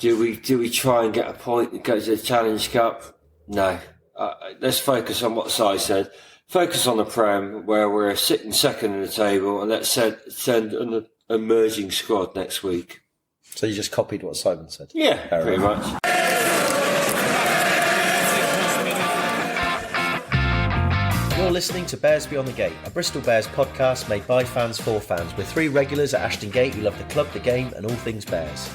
Do we try and get a point that goes to the Challenge Cup? No. Let's focus on what Si said. Focus on the Prem, where we're sitting second in the table, and let's send an emerging squad next week. So you just copied what Simon said? Yeah, pretty much. You're listening to Bears Beyond the Gate, a Bristol Bears podcast made by fans for fans, with 3 regulars at Ashton Gate who love the club, the game and all things Bears.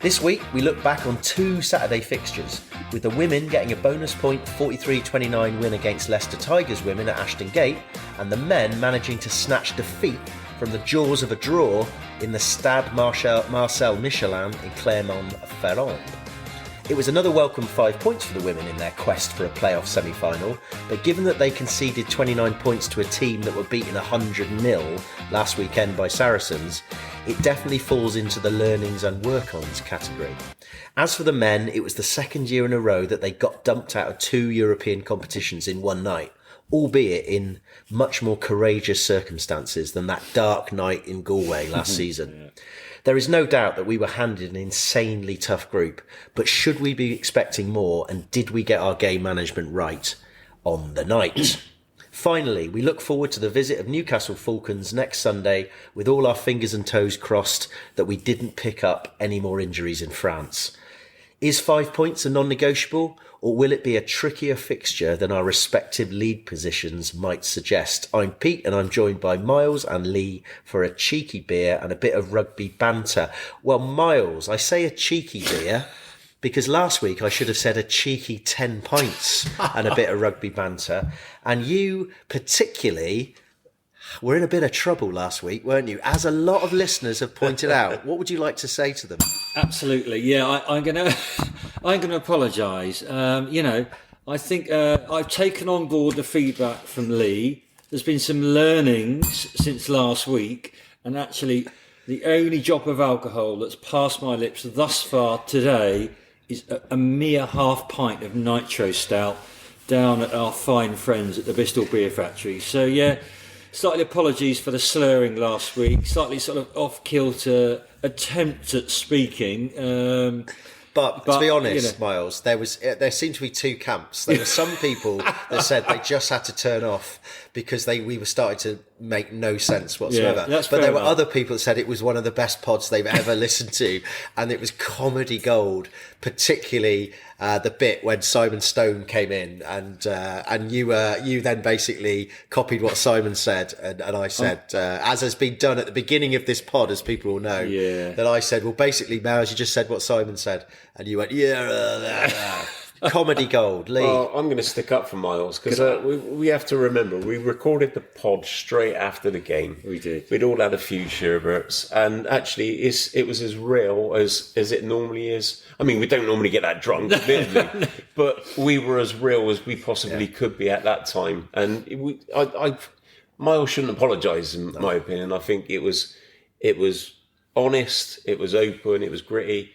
This week, we look back on 2 Saturday fixtures, with the women getting a bonus point 43-29 win against Leicester Tigers women at Ashton Gate, and the men managing to snatch defeat from the jaws of a draw in the Stade Marcel Michelin in Clermont-Ferrand. It was another welcome 5 points for the women in their quest for a playoff semi-final, but given that they conceded 29 points to a team that were beaten 100-0 last weekend by Saracens, it definitely falls into the learnings and work-ons category. As for the men, it was the second year in a row that they got dumped out of 2 European competitions in one night, albeit in much more courageous circumstances than that dark night in Galway last season. Yeah. There is no doubt that we were handed an insanely tough group, but should we be expecting more, and did we get our game management right on the night? Finally, we look forward to the visit of Newcastle Falcons next Sunday, with all our fingers and toes crossed that we didn't pick up any more injuries in France. Is 5 points a non-negotiable, or will it be a trickier fixture than our respective league positions might suggest? I'm Pete, and I'm joined by Miles and Lee for a cheeky beer and a bit of rugby banter. Well, Miles, I say a cheeky beer because last week I should have said a cheeky 10 pints and a bit of rugby banter. And you particularly were in a bit of trouble last week, weren't you? As a lot of listeners have pointed out. What would you like to say to them? Absolutely, yeah. I'm gonna apologise. I think I've taken on board the feedback from Lee. There's been some learnings since last week, and actually, the only drop of alcohol that's passed my lips thus far today is a mere half pint of nitro stout down at our fine friends at the Bristol Beer Factory. So yeah. Slightly apologies for the slurring last week. Slightly sort of off-kilter attempt at speaking. But to be honest, Miles, there seemed to be 2 camps. There were some people that said they just had to turn off because we were starting to make no sense whatsoever. Yeah, but there were other people that said it was one of the best pods they've ever listened to, and it was comedy gold, particularly the bit when Simon Stone came in, and you then basically copied what Simon said, and I said, as has been done at the beginning of this pod, as people will know, that I said, well, basically, Miles, you just said what Simon said, and you went, comedy gold. Lee. Well, I'm going to stick up for Miles because we have to remember we recorded the pod straight after the game. We did. We'd all had a few sherbets, and actually, it was as real as it normally is. I mean, we don't normally get that drunk, admittedly, but we were as real as we possibly could be at that time. And Miles shouldn't apologise, in my opinion. I think it was honest, it was open, it was gritty.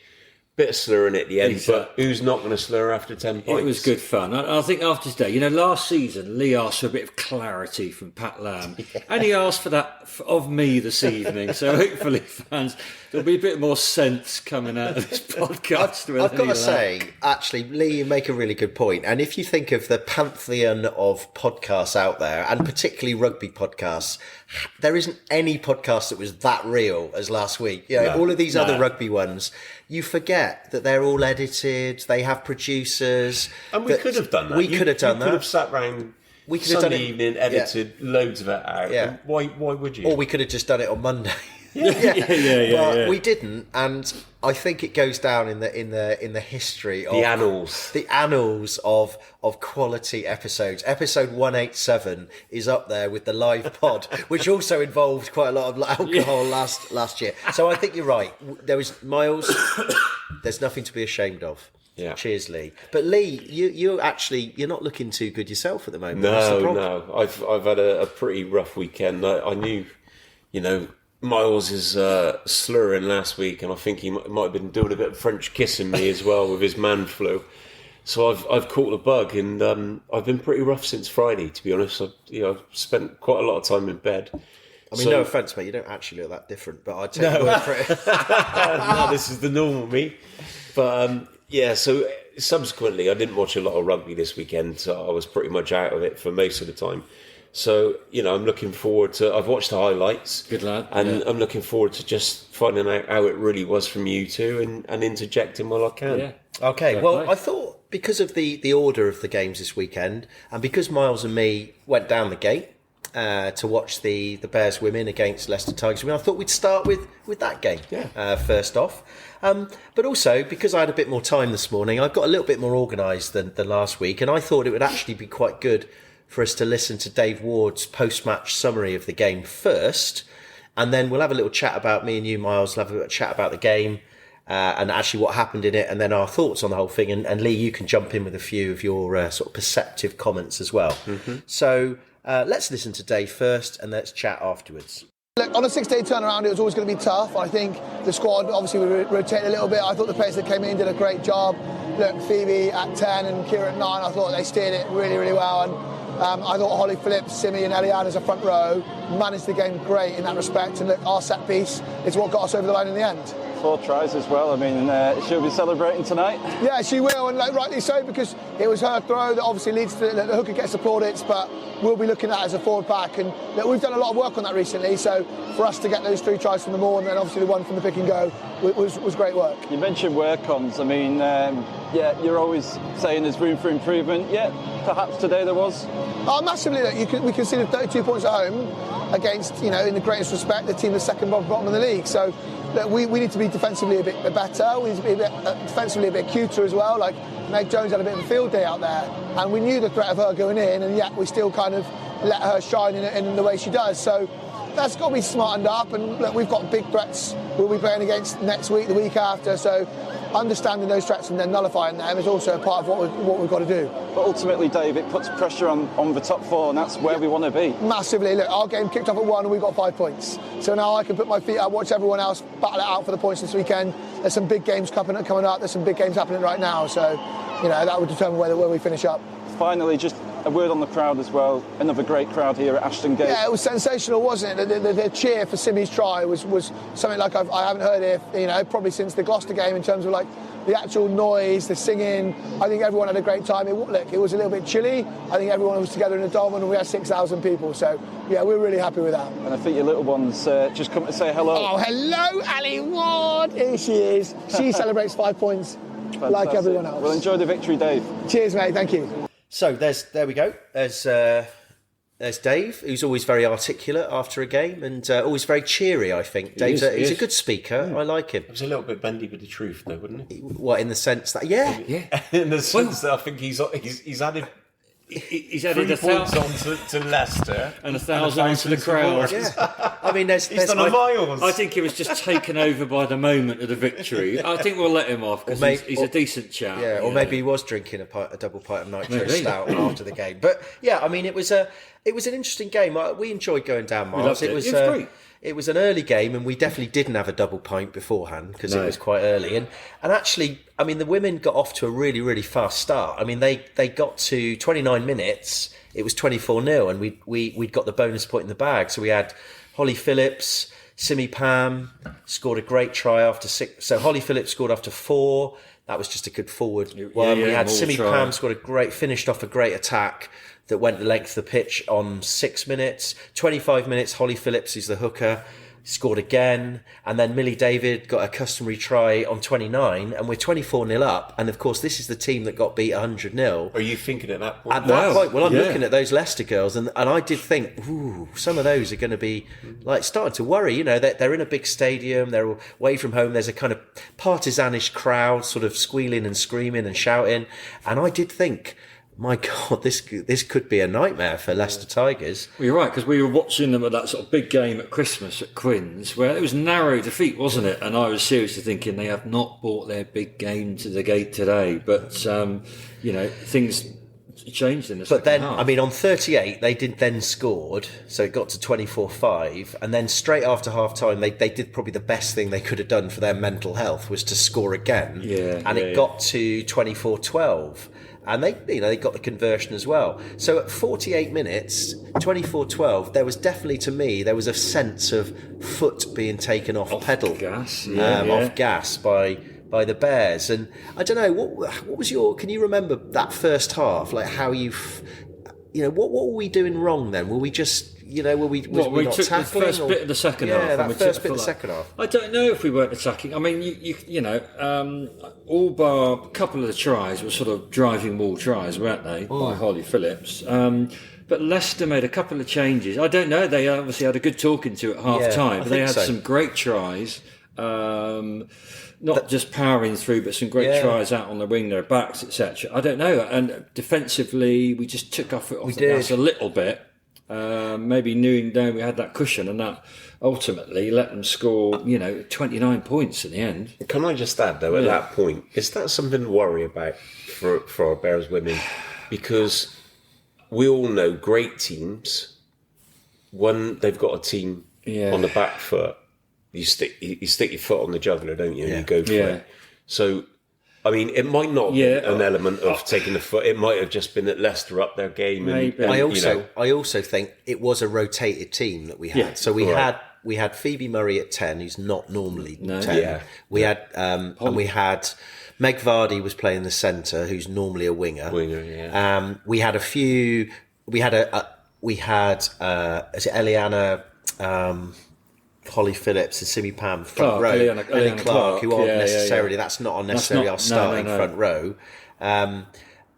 Bit of slurring at the end, but who's not going to slur after 10 points? It was good fun. I think after today, last season, Lee asked for a bit of clarity from Pat Lamb, and he asked for that of me this evening. So hopefully, fans, there'll be a bit more sense coming out of this podcast. I've got to say, actually, Lee, you make a really good point. And if you think of the pantheon of podcasts out there, and particularly rugby podcasts, there isn't any podcast that was that real as last week. All of these other rugby ones, you forget that they're all edited, they have producers. And we could have done that. We could have done that. We could have sat round Sunday evening, edited loads of it out. Yeah. Why would you? Or we could have just done it on Monday. But we didn't, and I think it goes down in the history of the annals of quality episodes. Episode 187 is up there with the live pod, which also involved quite a lot of alcohol last year. So I think you're right. There was Miles. There's nothing to be ashamed of. Yeah. Cheers, Lee. But Lee, you're not looking too good yourself at the moment. No. I've had a pretty rough weekend. I knew, Miles is slurring last week, and I think he might have been doing a bit of French kissing me as well with his man flu. So I've caught the bug, and I've been pretty rough since Friday, to be honest. I've spent quite a lot of time in bed. I mean, no offence, mate, you don't actually look that different, but I'd take your word for it. No, this is the normal me. But so subsequently, I didn't watch a lot of rugby this weekend, so I was pretty much out of it for most of the time. So, I'm looking forward to... I've watched the highlights. Good lad. And I'm looking forward to just finding out how it really was from you two and interjecting while I can. Yeah. Okay, well, I thought because of the order of the games this weekend, and because Miles and me went down the gate to watch the Bears women against Leicester Tigers, I thought we'd start with that game first off. But also, because I had a bit more time this morning, I've got a little bit more organised than last week, and I thought it would actually be quite good for us to listen to Dave Ward's post-match summary of the game first, and then we'll have a little chat about, me and you, Miles, we'll have a little chat about the game and actually what happened in it, and then our thoughts on the whole thing. And Lee, you can jump in with a few of your sort of perceptive comments as well. Mm-hmm. So let's listen to Dave first, and let's chat afterwards. Look, on a 6-day turnaround, it was always going to be tough. I think the squad obviously rotated a little bit. I thought the players that came in did a great job. Look, Phoebe at 10 and Kira at 9, I thought they steered it really, really well. And I thought Holly Phillips, Simi and Eliane as a front row managed the game great in that respect. And look, our set piece is what got us over the line in the end. 4 tries as well. I mean, she'll be celebrating tonight. Yeah, she will, and rightly so, because it was her throw that obviously leads to the hooker gets the plaudits, but we'll be looking at it as a forward pack. And look, we've done a lot of work on that recently, so for us to get those 3 tries from the maul and then obviously the one from the pick and go was great work. You mentioned work-ons. I mean, you're always saying there's room for improvement. Yeah, perhaps today there was. Oh, massively. Look, we conceded 32 points at home against, in the greatest respect, the team that's second bottom of the league. So look, we need to be defensively a bit better. We need to be defensively a bit cuter as well. Like Meg Jones had a bit of a field day out there, and we knew the threat of her going in, and yet we still kind of let her shine in the way she does. So that's got to be smartened up. And look, we've got big threats we'll be playing against next week, the week after. So understanding those threats and then nullifying them is also a part of what we've got to do. But ultimately, Dave, it puts pressure on the top 4, and that's where we want to be. Massively. Look, our game kicked off at 1 and we got 5 points. So now I can put my feet up, watch everyone else battle it out for the points this weekend. There's some big games coming up. There's some big games happening right now. So, that would determine where we finish up. Finally, just a word on the crowd as well. Another great crowd here at Ashton Gate. Yeah, it was sensational, wasn't it? The cheer for Simi's try was something like I haven't heard here, probably since the Gloucester game, in terms of like the actual noise, the singing. I think everyone had a great time. It was a little bit chilly. I think everyone was together in a dome, and we had 6,000 people. So, yeah, we're really happy with that. And I think your little ones just come to say hello. Oh, hello, Ali Ward. Here she is. She celebrates 5 points. Fantastic. Like everyone else. Well, enjoy the victory, Dave. Cheers, mate. Thank you. So there we go. There's Dave, who's always very articulate after a game and always very cheery, I think. He's a good speaker. I like him. It was a little bit bendy with the truth, though, wouldn't it? What, in the sense that... Yeah. In the sense that I think he's added... He's added 3 points on to Leicester and 1,000 onto the crowd. Yeah. I mean, he's done a Miles. I think he was just taken over by the moment of the victory. I think we'll let him off because he's a decent chap. Yeah, or maybe he was drinking a double pint of nitro stout after the game. But yeah, I mean, it was an interesting game. We enjoyed going down, Miles. It was great. It was an early game, and we definitely didn't have a double pint beforehand because it was quite early. And actually, I mean, the women got off to a really, really fast start. I mean, they got to 29 minutes. It was 24-0, and we'd got the bonus point in the bag. So we had Holly Phillips, Simi Pam scored a great try after 6. So Holly Phillips scored after 4. That was just a good forward one. We had Simi Pam finished off a great attack that went the length of the pitch on 6 minutes. 25 minutes, Holly Phillips is the hooker, scored again. And then Millie David got a customary try on 29, and we're 24-0 up. And of course, this is the team that got beat 100-0. Are you thinking at that point? At that point, well, I'm looking at those Leicester girls, and I did think, ooh, some of those are going to be like starting to worry. They're in a big stadium, they're away from home. There's a kind of partisanish crowd, sort of squealing and screaming and shouting. And I did think, my God, this could be a nightmare for Leicester Tigers. Well, you're right, because we were watching them at that sort of big game at Christmas at Quins, where it was narrow defeat, wasn't it? And I was seriously thinking they have not brought their big game to the gate today. But, things changed in the second half. But then, I mean, on 38, they then scored, so it got to 24-5. And then straight after half-time, they did probably the best thing they could have done for their mental health, was to score again. It got to 24-12. And they got the conversion as well. So at 48 minutes, 24-12, there was definitely, to me, there was a sense of foot being taken off pedal, gas, off gas by by the Bears. And I don't know, what was can you remember that first half? Like how what were we doing wrong then? Were we just, were we not took tackling? The first bit of the second half. Yeah, that first bit of the second half. I don't know if we weren't attacking. I mean, all bar a couple of the tries were sort of driving ball tries, weren't they, by Holly Phillips? But Leicester made a couple of changes. I don't know. They obviously had a good talking to at half time. But they had some great tries. Not just powering through, but some great tries out on the wing, their backs, etc. I don't know. And defensively, we just took off the gas a little bit. Maybe knowing we had that cushion, and that ultimately let them score, 29 points in the end. Can I just add, though, at that point, is that something to worry about for our Bears women? Because we all know great teams, when they've got a team on the back foot, you stick your foot on the juggler, don't you? And you go for it. So, I mean, it might not be an element of taking the foot. It might have just been that Leicester upped their game. And I also think it was a rotated team that we had. Yeah, so we had Phoebe Murray at 10, who's not normally 10. Yeah. We had Meg Vardy was playing the centre, who's normally a winger. We had is it Eliana, Holly Phillips and Simi Pam front row, Eliana Clark, who aren't necessarily that's not necessarily our starting front row, and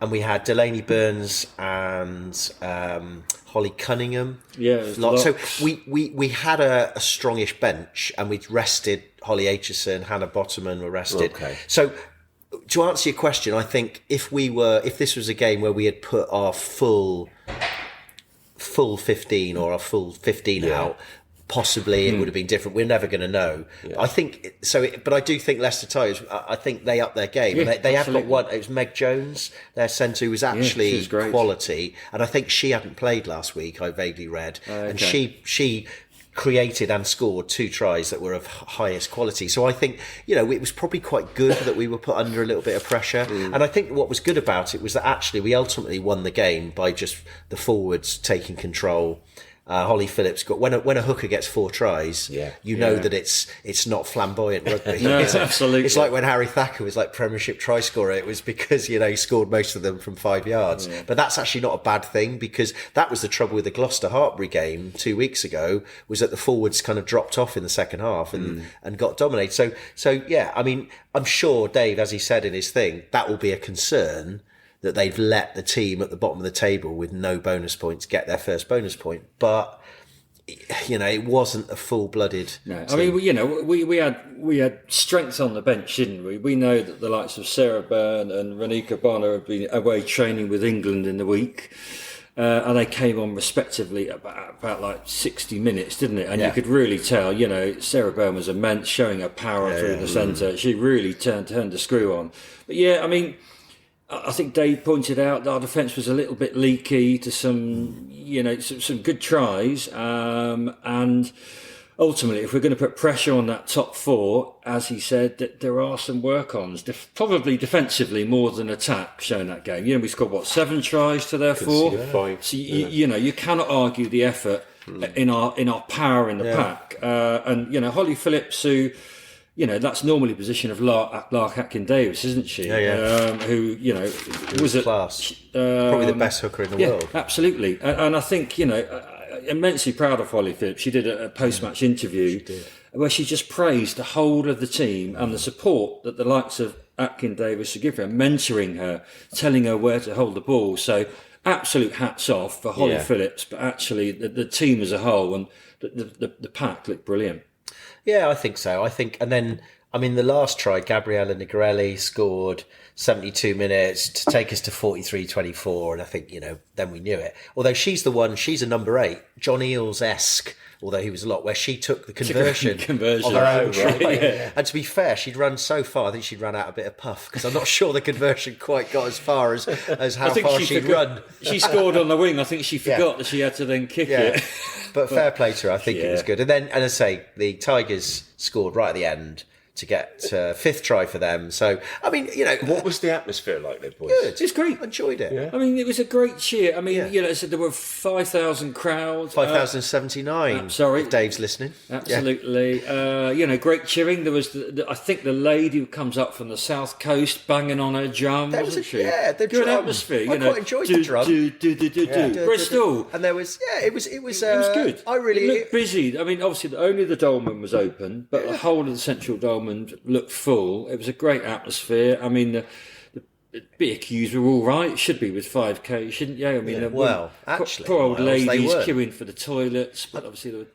we had Delaney Burns and Holly Cunningham. So we had a strongish bench, and we'd rested Holly Aitchison, Hannah Bottoman were rested. Okay. So to answer your question, I think if this was a game where we had put our full 15 or our full 15 out, possibly it would have been different. We're never going to know. I think so, but I do think Leicester Tigers, I think they upped their game. They have got one. It was Meg Jones, their centre, who was actually quality, and I think she hadn't played last week. I vaguely read, and she created and scored 2 tries that were of highest quality. So I think, it was probably quite good that we were put under a little bit of pressure. And I think what was good about it was that actually we ultimately won the game by just the forwards taking control. Holly Phillips got when a hooker gets 4 tries, know that it's not flamboyant rugby. No, absolutely. It's like when Harry Thacker was like Premiership try scorer. It was because he scored most of them from 5 yards. Yeah. But that's actually not a bad thing, because that was the trouble with the Gloucester Hartbury game 2 weeks ago, was that the forwards kind of dropped off in the second half and got dominated. So yeah, I mean, I'm sure Dave, as he said in his thing, that will be a concern, that they've let the team at the bottom of the table with no bonus points get their first bonus point. But, it wasn't a full-blooded team. I mean, we had strength on the bench, didn't we? We know that the likes of Sarah Byrne and Renika Bonner have been away training with England in the week. And they came on respectively about like 60 minutes, didn't it? And you could really tell, Sarah Byrne was immense, showing her power through the centre. She really turned the screw on. But I mean, I think Dave pointed out that our defence was a little bit leaky to some good tries, and ultimately, if we're going to put pressure on that top 4, as he said, that there are some work-ons, probably defensively more than attack, shown that game. We scored 7 tries to their 4. 5. So you cannot argue the effort in our power in the pack, and Holly Phillips, who. That's normally a position of Lark Atkin-Davis, isn't she? Who, was at class. Probably the best hooker in the world. Absolutely. And I think, immensely proud of Holly Phillips. She did a post-match interview where she just praised the whole of the team and the support that the likes of Atkin-Davis are giving her, mentoring her, telling her where to hold the ball. So absolute hats off for Holly Phillips, but actually the team as a whole, and the pack looked brilliant. Yeah, I think so. And then, the last try, Gabriella Nigrelli scored 72 minutes to take us to 43-24, and I think, then we knew it. Although she's a number 8, John Eales-esque, although he was a lot, where she took the conversion of her own try. And to be fair, she'd run so far, I think she'd run out a bit of puff, because I'm not sure the conversion quite got as far as how far she'd run. She scored on the wing. I think she forgot that she had to then kick it. But fair play to her, I think it was good. And then, and as I say, the Tigers scored right at the end to get fifth try for them. So, I mean, What was the atmosphere like there, boys? good. It's great. I enjoyed it. Yeah. I mean, it was a great cheer. I mean, so there were 5,000 crowd. 5,079. Sorry. If Dave's listening. Absolutely. Great cheering. There was, I think, the lady who comes up from the south coast banging on her drum, There was wasn't she? the Good drum. atmosphere. I quite enjoyed the drum. Bristol. And there was, it was It was good. I really It looked busy. I mean, obviously, only the dolmen was open, but the whole of the central dolmen looked full. It was a great atmosphere. I mean, the BQs were all right. Should be with 5K, shouldn't you? I mean, actually, poor old Miles, they ladies weren't. queuing for the toilets, but obviously there was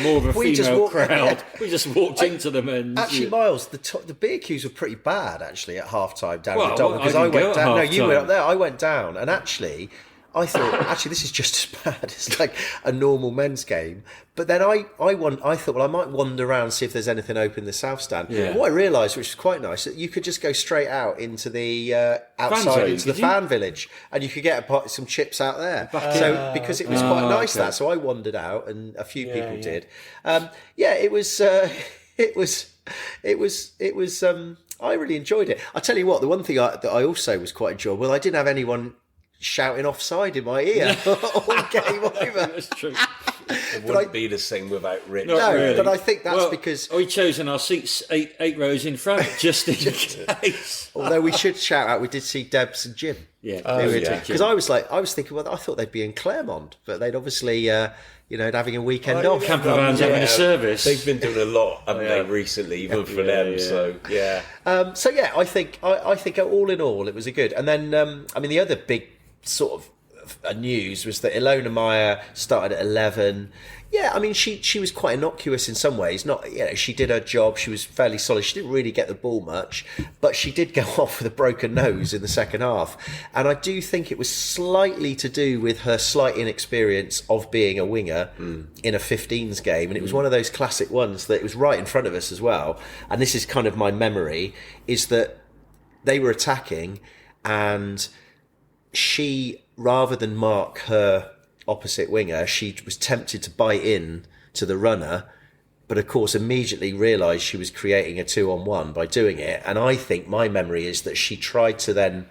more of a we just female walked- crowd. We just walked into them, and Actually, Miles, the beer queues were pretty bad actually at half time down Well, the Dolmen, because I I didn't go went at down. No, half you went time. up there. I went down, and actually, I thought this is just as bad. It's like a normal men's game. But then I thought, well, I might wander around, see if there's anything open in the south stand. Yeah. And what I realised, which was quite nice, that you could just go straight out into the outside zone, into the could you? fan village, and you could get some chips out there. So because it was quite nice that, so I wandered out, and a few people did. It was. It was. I really enjoyed it. I tell you what, the one thing that I also was quite enjoyable. Well, I didn't have anyone shouting offside in my ear all game over. that's true. It wouldn't be the same without Rich. No, really. but I think that's because. We've chosen our seats eight rows in front, just in case. Although we should shout out, we did see Debs and Jim. Yeah, Because I was thinking, well, I thought they'd be in Clermont, but they'd obviously, having a weekend off. Campervan's having a service. They've been doing a lot, haven't they, recently, even for them. Yeah. So yeah. I think all in all, it was a good. And then, the other big sort of news was that Ilona Meyer started at 11. Yeah, I mean, she was quite innocuous in some ways. Not, she did her job. She was fairly solid. She didn't really get the ball much, but she did go off with a broken nose in the second half. And I do think it was slightly to do with her slight inexperience of being a winger in a 15s game. And it was one of those classic ones that it was right in front of us as well. And this is kind of my memory, is that they were attacking and she, rather than mark her opposite winger, she was tempted to bite in to the runner, but of course immediately realised she was creating a 2-on-1 by doing it. And I think my memory is that she tried to then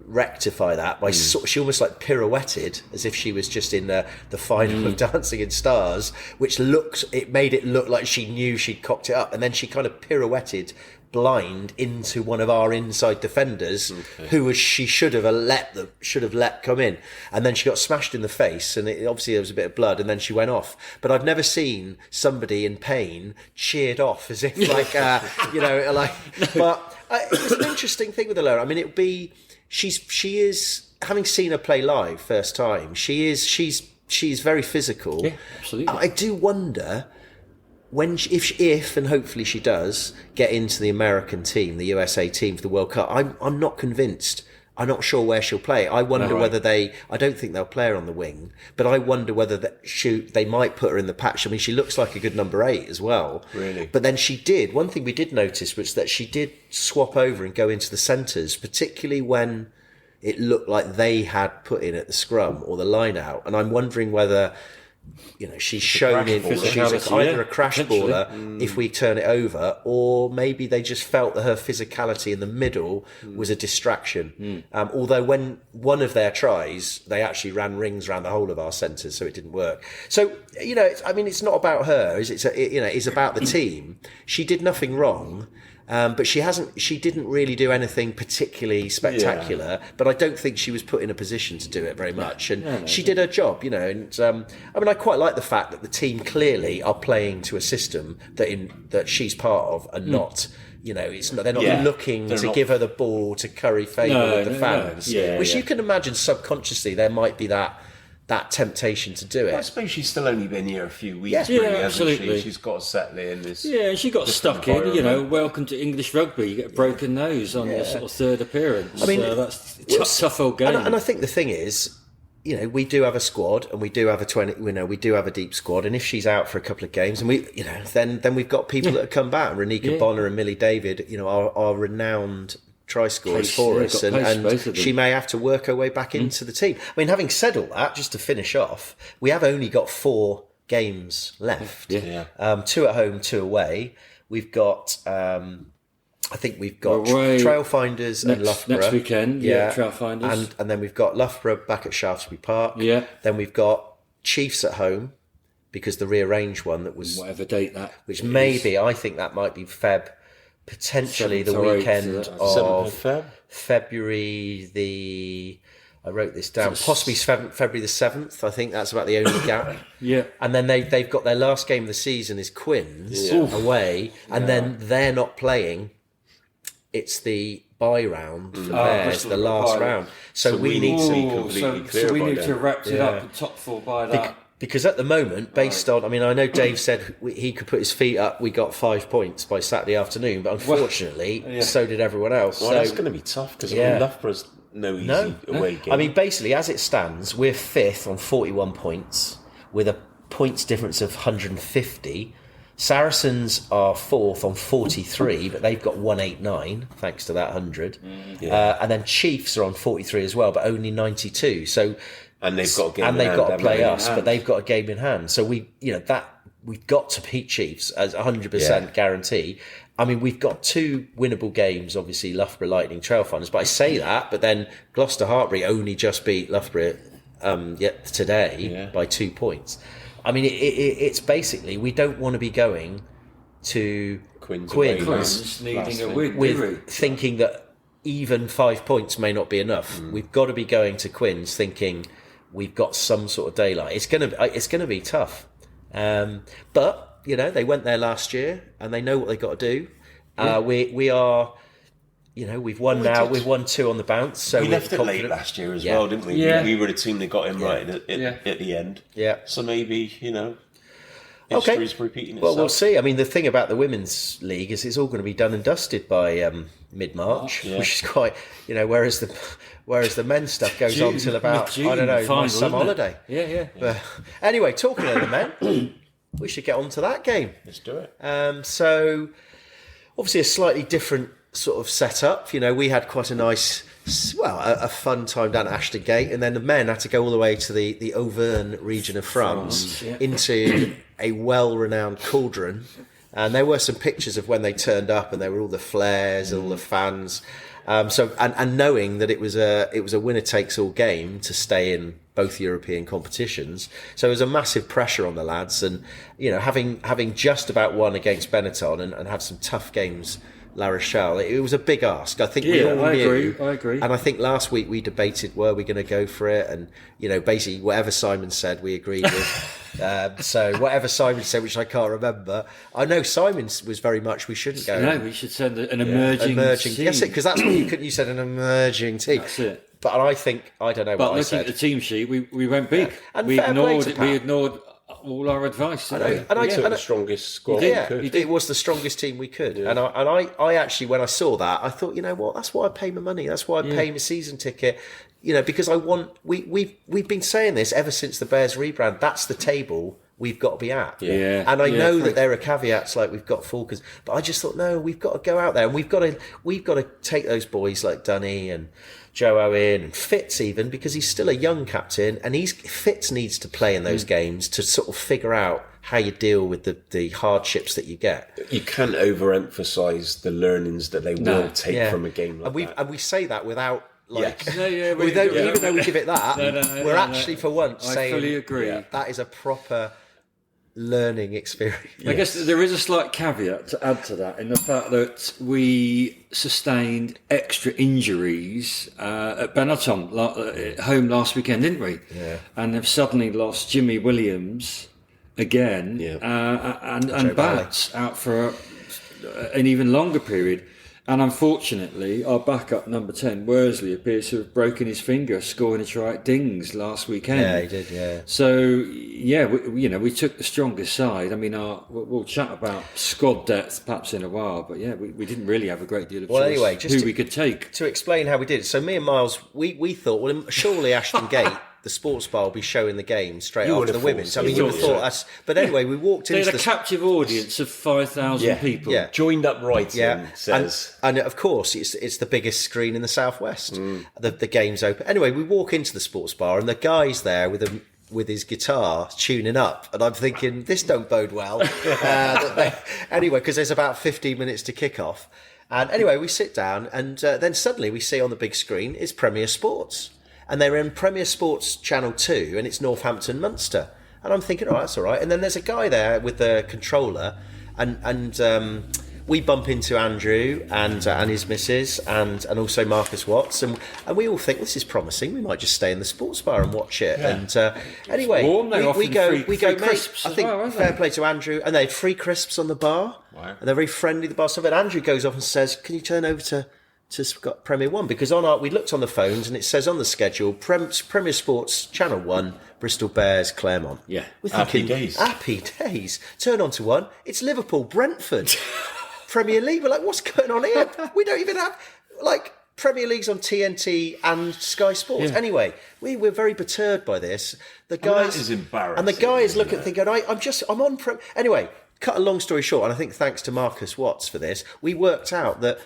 rectify that by she almost like pirouetted as if she was just in the final of Dancing in Stars, which made it look like she knew she'd cocked it up, and then she kind of pirouetted blind into one of our inside defenders, who she should have let come in, and then she got smashed in the face, and obviously there was a bit of blood, and then she went off. But I've never seen somebody in pain cheered off as if But it's an interesting thing with Ilona. I mean, she is, having seen her play live first time, she's very physical. Yeah, absolutely. I do wonder, if and hopefully she does get into the American team, the USA team for the World Cup, I'm not convinced. I'm not sure where she'll play. I wonder whether I don't think they'll play her on the wing, but I wonder whether they might put her in the patch. I mean, she looks like a good number 8 as well. Really? But then one thing we did notice was that she did swap over and go into the centres, particularly when it looked like they had put in at the scrum or the line out. And I'm wondering whether, she's shown in, she's either a crash baller if we turn it over, or maybe they just felt that her physicality in the middle was a distraction. Although when one of their tries, they actually ran rings around the whole of our centres, so it didn't work. So, it's not about her, it's about the team. She did nothing wrong. But she didn't really do anything particularly spectacular, but I don't think she was put in a position to do it very much. And she did her job, and I quite like the fact that the team clearly are playing to a system that she's part of, and not, they're not looking to give her the ball to curry favour with the fans, which you can imagine subconsciously there might be that temptation to do it. I suppose she's still only been here a few weeks, Yeah, really, hasn't absolutely. she? She's got to settle in. And she got stuck in, welcome to English rugby. You get a broken nose on your sort of third appearance. I mean, that's a tough old game. And I think the thing is, we do have a squad, and we do have we do have a deep squad. And if she's out for a couple of games, and then we've got people that have come back. Renika Bonner and Millie David, are renowned try scorers for us, and she may have to work her way back into the team. I mean, having said all that, just to finish off, we have only got 4 games left. 2 at home, 2 away. We've got, I think we've got Away Trailfinders and Loughborough. Next weekend, Trailfinders. And then we've got Loughborough back at Shaftesbury Park. Yeah. Then we've got Chiefs at home, because the rearranged one that was... Whatever date that Which is. maybe, I think that might be potentially the 7th or 8th, weekend 7th of of Feb? February I wrote this down. Possibly February the 7th. I think that's about the only gap. Yeah. And then they've got their last game of the season is Quins away, and then they're not playing. It's the bye round for Bears, Bristol the last bye. round. So we need to to... be completely clear so we by need then. to wrap it up at top 4 by that. Because at the moment, based on... I mean, I know Dave said he could put his feet up. We got 5 points by Saturday afternoon, but unfortunately, so did everyone else. Well, so that's going to be tough because Loughborough's no easy away game. I mean, basically, as it stands, we're 5th on 41 points with a points difference of 150. Saracens are 4th on 43, but they've got 189 thanks to that 100. And then Chiefs are on 43 as well, but only 92. So... And they've got a game and in they've hand, got to haven't play they? us, but they've got a game in hand. So we've got to beat Chiefs as 100% guarantee. I mean, we've got 2 winnable games, obviously Loughborough Lightning, Trailfinders. But I say that, but then Gloucester Hartbury only just beat Loughborough today by 2 points. I mean, it's basically we don't want to be going to Quins Needing a win, with thinking that even 5 points may not be enough. We've got to be going to Quins thinking we've got some sort of daylight. It's gonna be tough, but they went there last year and they know what they got to do. We are, we've won now. We've won 2 on the bounce. So we we're left it late confident. last year as well, didn't we? Yeah. We were the team that got him right at the end. Yeah. So maybe Okay. history's repeating itself. Well, we'll see. I mean, the thing about the women's league is it's all going to be done and dusted by mid-March, which is quite, whereas the men's stuff goes on till about June, I don't know, final, some isn't it? holiday. Yeah. But anyway, talking of the men, we should get on to that game. Let's do it. So, obviously, a slightly different sort of setup. We had quite a nice, a fun time down at Ashton Gate, and then the men had to go all the way to the Auvergne region of France into a well-renowned cauldron. And there were some pictures of when they turned up, and there were all the flares and all the fans. And knowing that it was a winner-takes-all game to stay in both European competitions, so there was a massive pressure on the lads. And having just about won against Benetton and had some tough games, La Rochelle, it was a big ask. I think we all knew. I agree. And I think last week we debated, were we going to go for it? And, basically whatever Simon said, we agreed with. So whatever Simon said, which I can't remember, I know Simon was very much we shouldn't go. No, we should send an emerging team. Yes, because that's what you said, an emerging team. That's it. But I don't know But what I looking said. at the team sheet, we went big. Yeah. And We fair play ignored to Pat. we ignored all our advice. I didn't know. we? And We took the strongest squad we could. It was the strongest team we could. And I actually, when I saw that, I thought, what? That's why I pay my money. That's why I pay my season ticket. Because I want. We've been saying this ever since the Bears rebrand. That's the table we've got to be at. Yeah. And I know that there are caveats like we've got Falkers, but I just thought, no, we've got to go out there and we've got to take those boys like Dunny and Joe Owen and Fitz even, because he's still a young captain, and Fitz needs to play in those games to sort of figure out how you deal with the hardships that you get. You can't overemphasise the learnings that they will take from a game like that. And we say that without Yes. even though we give it that, we're actually for once I saying fully agree. That is a proper learning experience. I guess there is a slight caveat to add to that in the fact that we sustained extra injuries at Benetton at home last weekend, didn't we? Yeah. And have suddenly lost Jimmy Williams again, and Bats out for an even longer period. And unfortunately, our backup number 10, Worsley, appears to have broken his finger scoring a try at Dings last weekend. Yeah, he did. Yeah. So we took the strongest side. I mean, we'll chat about squad depth perhaps in a while, but we didn't really have a great deal of choice anyway, just we could take. To explain how we did it, so me and Miles, we thought, well, surely Ashton Gate, the sports bar, will be showing the game straight after the women's. I mean, you would have thought that's. But anyway, we walked They into had a captive audience of 5,000 people. Yeah. Joined up writing says. And of course, it's the biggest screen in the southwest. The game's open. Anyway, we walk into the sports bar, and the guy's there with with his guitar tuning up, and I'm thinking this don't bode well. Anyway, because there's about 15 minutes to kick off, and anyway we sit down, and then suddenly we see on the big screen it's Premier Sports, and they're in Premier Sports Channel 2, and it's Northampton Munster, and I'm thinking, oh, that's all right. And then there's a guy there with the controller, and we bump into Andrew and his missus and also Marcus Watts, and we all think this is promising. We might just stay in the sports bar and watch it. Yeah. And anyway, we go, mate. I think fair play to Andrew, and they had free crisps on the bar, and they're very friendly. The bar stuff. And Andrew goes off and says, "Can you turn over to Premier One?" Because we looked on the phones and it says on the schedule Premier Sports Channel 1, Bristol Bears, Clermont. Yeah, we're thinking, happy days. Turn on to one. It's Liverpool, Brentford. Premier League. We're like, what's going on here? We don't even have Premier League's on TNT and Sky Sports. Yeah. Anyway, we're very perturbed by this. The guys, that is embarrassing. And the guys look at thinking, I'm on. Anyway, cut a long story short, and I think thanks to Marcus Watts for this, we worked out that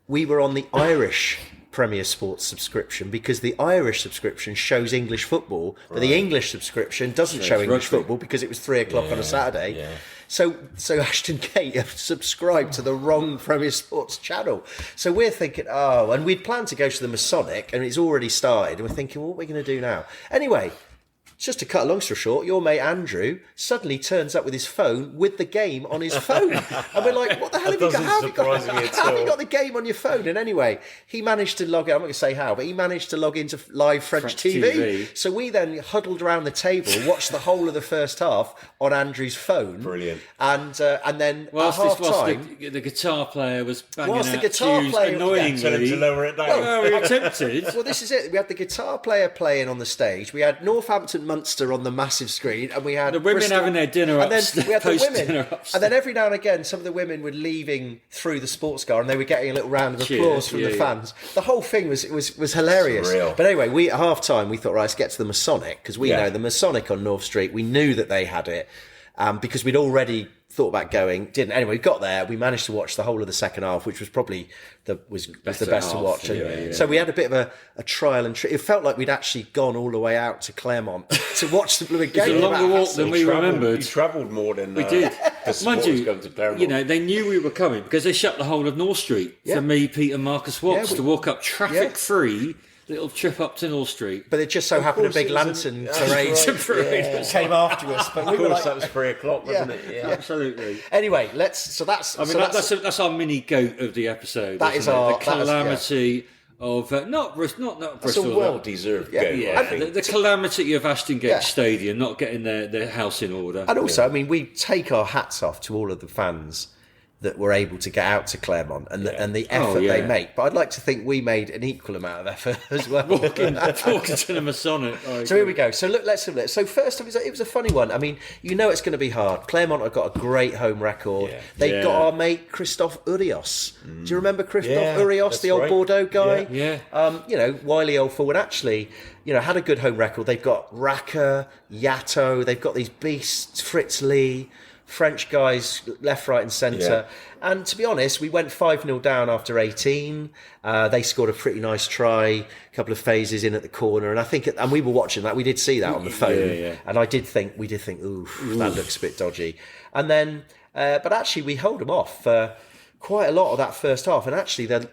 we were on the Irish Premier Sports subscription, because the Irish subscription shows English football, but the English subscription doesn't show English football because it was 3:00 on a Saturday. Yeah. So Ashton Gate have subscribed to the wrong Premier Sports channel. So we're thinking, and we'd planned to go to the Masonic, and it's already started, and we're thinking, what are we going to do now? Anyway, just to cut a long story short, your mate Andrew suddenly turns up with his phone with the game on his phone. And we're like, what the hell have you got? How have you got the game on your phone? And anyway, he managed to log in. I'm not going to say how, but he managed to log into live French TV. So we then huddled around the table, watched the whole of the first half on Andrew's phone. Brilliant. And then whilst at half-time... the guitar player was banging whilst out the guitar tunes player, annoyingly. Tell him to lower it down. Well, we were tempted. Well, this is it. We had the guitar player playing on the stage. We had Northampton Munster on the massive screen, and we had the women Bristol, having their dinner and then upstairs. we had the women, and then every now and again some of the women were leaving through the sports car, and they were getting a little round of applause from the fans. The whole thing was hilarious. Surreal. But anyway, we at half time we thought, right, let's get to the Masonic, because we know the Masonic on North Street. We knew that they had it because we'd already thought about going, didn't. Anyway, we got there. We managed to watch the whole of the second half, which was probably the best to watch. And so we had a bit of a trial and it felt like we'd actually gone all the way out to Clermont to watch the Blue game. It was a longer walk than we remembered. We travelled more than we did. Mind you, going to Clermont. They knew we were coming because they shut the whole of North Street for me, Pete, and Marcus Watts to walk up traffic-free. Little trip up to North Street, but it just so happened a big lantern parade came after us. But of course, that was 3:00, wasn't it? Yeah, absolutely. Anyway, that's our mini goat of the episode. That is the calamity of not Bristol. That's a well-deserved goat. Yeah, the calamity of Ashton Gate Stadium not getting their house in order. And also, I mean, we take our hats off to all of the fans that were able to get out to Clermont and the effort they make. But I'd like to think we made an equal amount of effort as well. Walking to the Masonic. So here we go. So look, let's have a look. So first, it was a funny one. I mean, it's going to be hard. Clermont have got a great home record. Yeah. They've got our mate Christophe Urios. Do you remember Christophe Urios, the old Bordeaux guy? Yeah. Wily old forward. Actually, had a good home record. They've got Raka, Yato. They've got these beasts, Fritz Lee, French guys left, right and centre. And to be honest, we went 5-0 down after 18. They scored a pretty nice try, a couple of phases in at the corner. And I think, and we were watching that, we did see that on the phone. And we did think, oof, that looks a bit dodgy. And then, but actually we held them off for quite a lot of that first half. And actually I